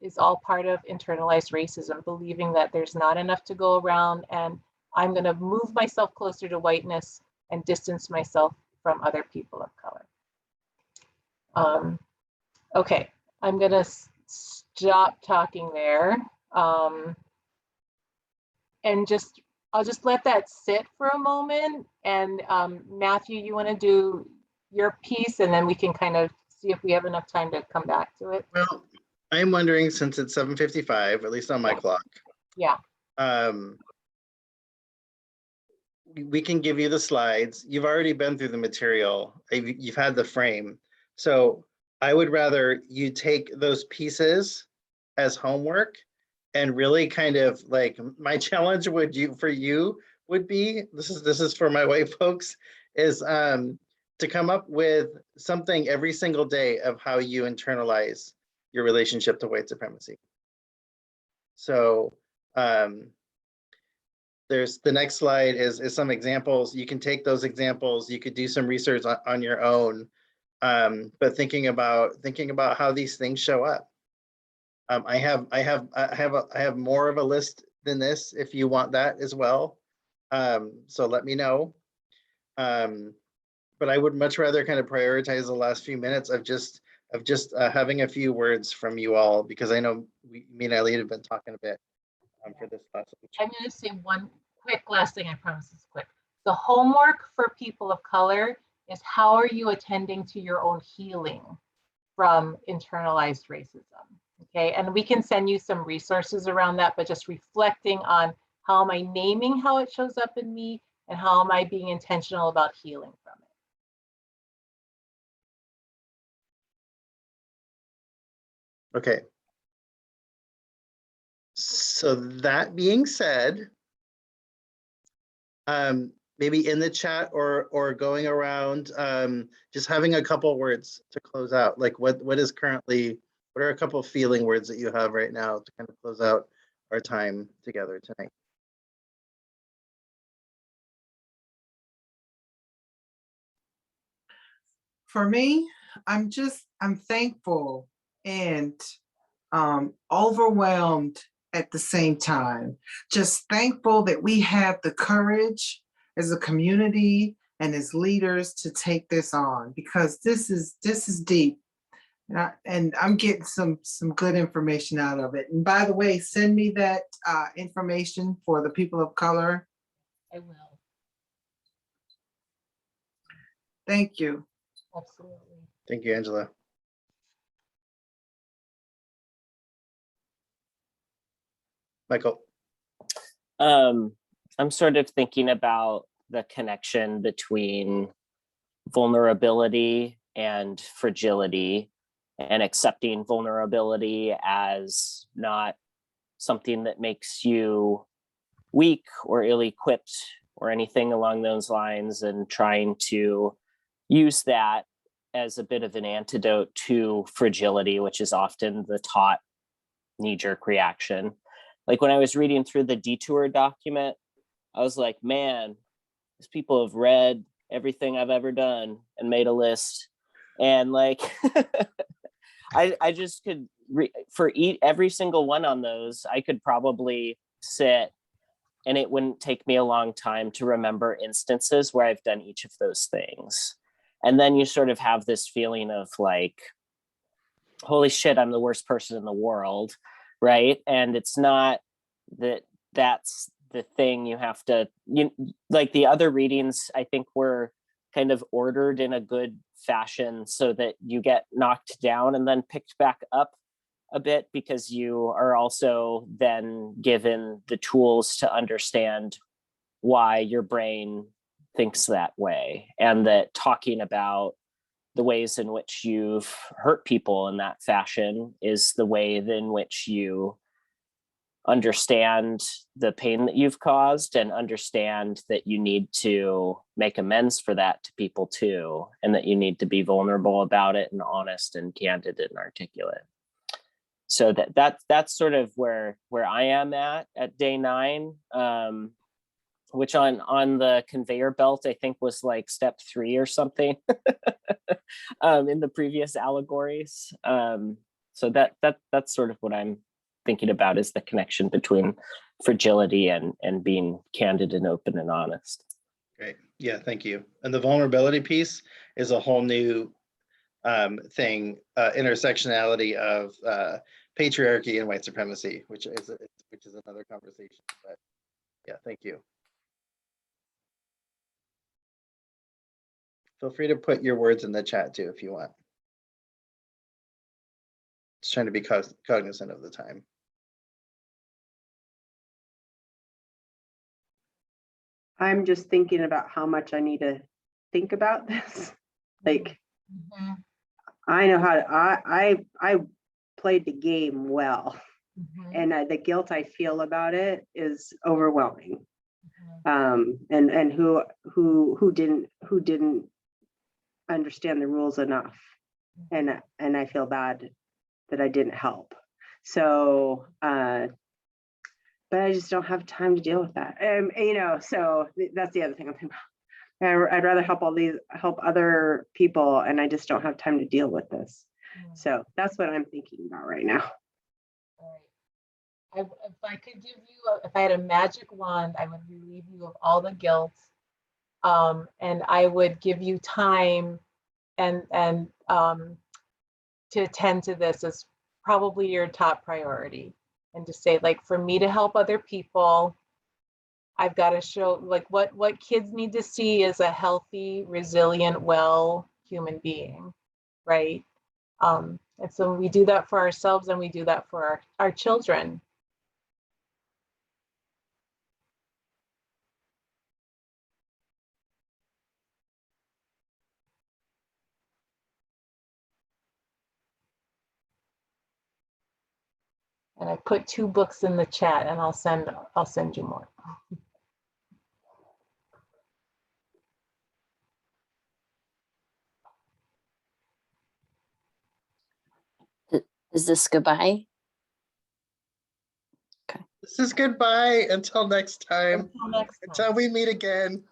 is all part of internalized racism, believing that there's not enough to go around and I'm going to move myself closer to whiteness and distance myself from other people of color. Okay, I'm going to stop talking there. And I'll just let that sit for a moment. And Matthew, you want to do your piece and then we can kind of see if we have enough time to come back to it. Well, I'm wondering, since it's 7:55, at least on my clock. Yeah. We can give you the slides. You've already been through the material. You've had the frame. So I would rather you take those pieces as homework and really kind of like, my challenge would be, this is for my white folks, is to come up with something every single day of how you internalize your relationship to white supremacy. So there's the next slide is some examples. You can take those examples. You could do some research on your own, but thinking about how these things show up. I have more of a list than this if you want that as well. So let me know. But I would much rather kind of prioritize the last few minutes of just having a few words from you all, because I know me and Eileen have been talking a bit for this last. I'm going to say one quick last thing. I promise it's quick. The homework for people of color is how are you attending to your own healing from internalized racism? Okay, and we can send you some resources around that, but just reflecting on how am I naming how it shows up in me and how am I being intentional about healing from it. Okay. So that being said, maybe in the chat or going around, just having a couple words to close out. Like what are a couple of feeling words that you have right now to kind of close out our time together tonight? For me, I'm thankful and overwhelmed at the same time. Just thankful that we have the courage as a community and as leaders to take this on, because this is deep. And I'm getting some good information out of it. And by the way, send me that information for the people of color. I will. Thank you. Absolutely. Thank you, Angela. Michael. I'm sort of thinking about the connection between vulnerability and fragility, and accepting vulnerability as not something that makes you weak or ill-equipped or anything along those lines, and trying to use that as a bit of an antidote to fragility, which is often the taught knee-jerk reaction. Like when I was reading through the detour document, I was like, man, these people have read everything I've ever done and made a list. And like, I just could, every single one on those, I could probably sit and it wouldn't take me a long time to remember instances where I've done each of those things. And then you sort of have this feeling of like, holy shit, I'm the worst person in the world, right? And it's not that's the thing you have to, like the other readings, I think were kind of ordered in a good fashion so that you get knocked down and then picked back up a bit, because you are also then given the tools to understand why your brain thinks that way, and that talking about the ways in which you've hurt people in that fashion is the way in which you understand the pain that you've caused and understand that you need to make amends for that to people too, and that you need to be vulnerable about it and honest and candid and articulate. So that's sort of where I am at day 9, which on the conveyor belt I think was like step 3 or something in the previous allegories. So that's sort of what I'm thinking about, is the connection between fragility and being candid and open and honest. Great. Yeah, thank you. And the vulnerability piece is a whole new thing, intersectionality of patriarchy and white supremacy, which is another conversation. But yeah, thank you. Feel free to put your words in the chat too if you want. Just trying to be cognizant of the time. I'm just thinking about how much I need to think about this. Like, I know how to, I played the game well, and the guilt I feel about it is overwhelming. And who didn't understand the rules enough, and I feel bad that I didn't help. So but I just don't have time to deal with that. You know, so that's the other thing I'm thinking about. I'd rather help other people, and I just don't have time to deal with this. So that's what I'm thinking about right now. If I could give you, if I had a magic wand, I would relieve you of all the guilt, and I would give you time and to attend to this as probably your top priority. And to say, like, for me to help other people, I've got to show, like, what kids need to see is a healthy, resilient, well human being, right? And so we do that for ourselves, and we do that for our children. And I put 2 books in the chat, and I'll send you more. Is this goodbye? This is goodbye until next time. Until we meet again.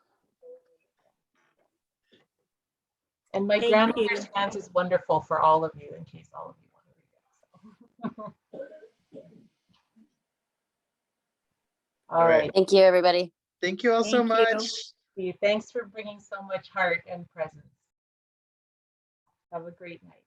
And my grandmother's hands is wonderful for all of you, in case all of you want to read it. All right. Thank you, everybody. Thank you all so much. Thanks for bringing so much heart and presence. Have a great night.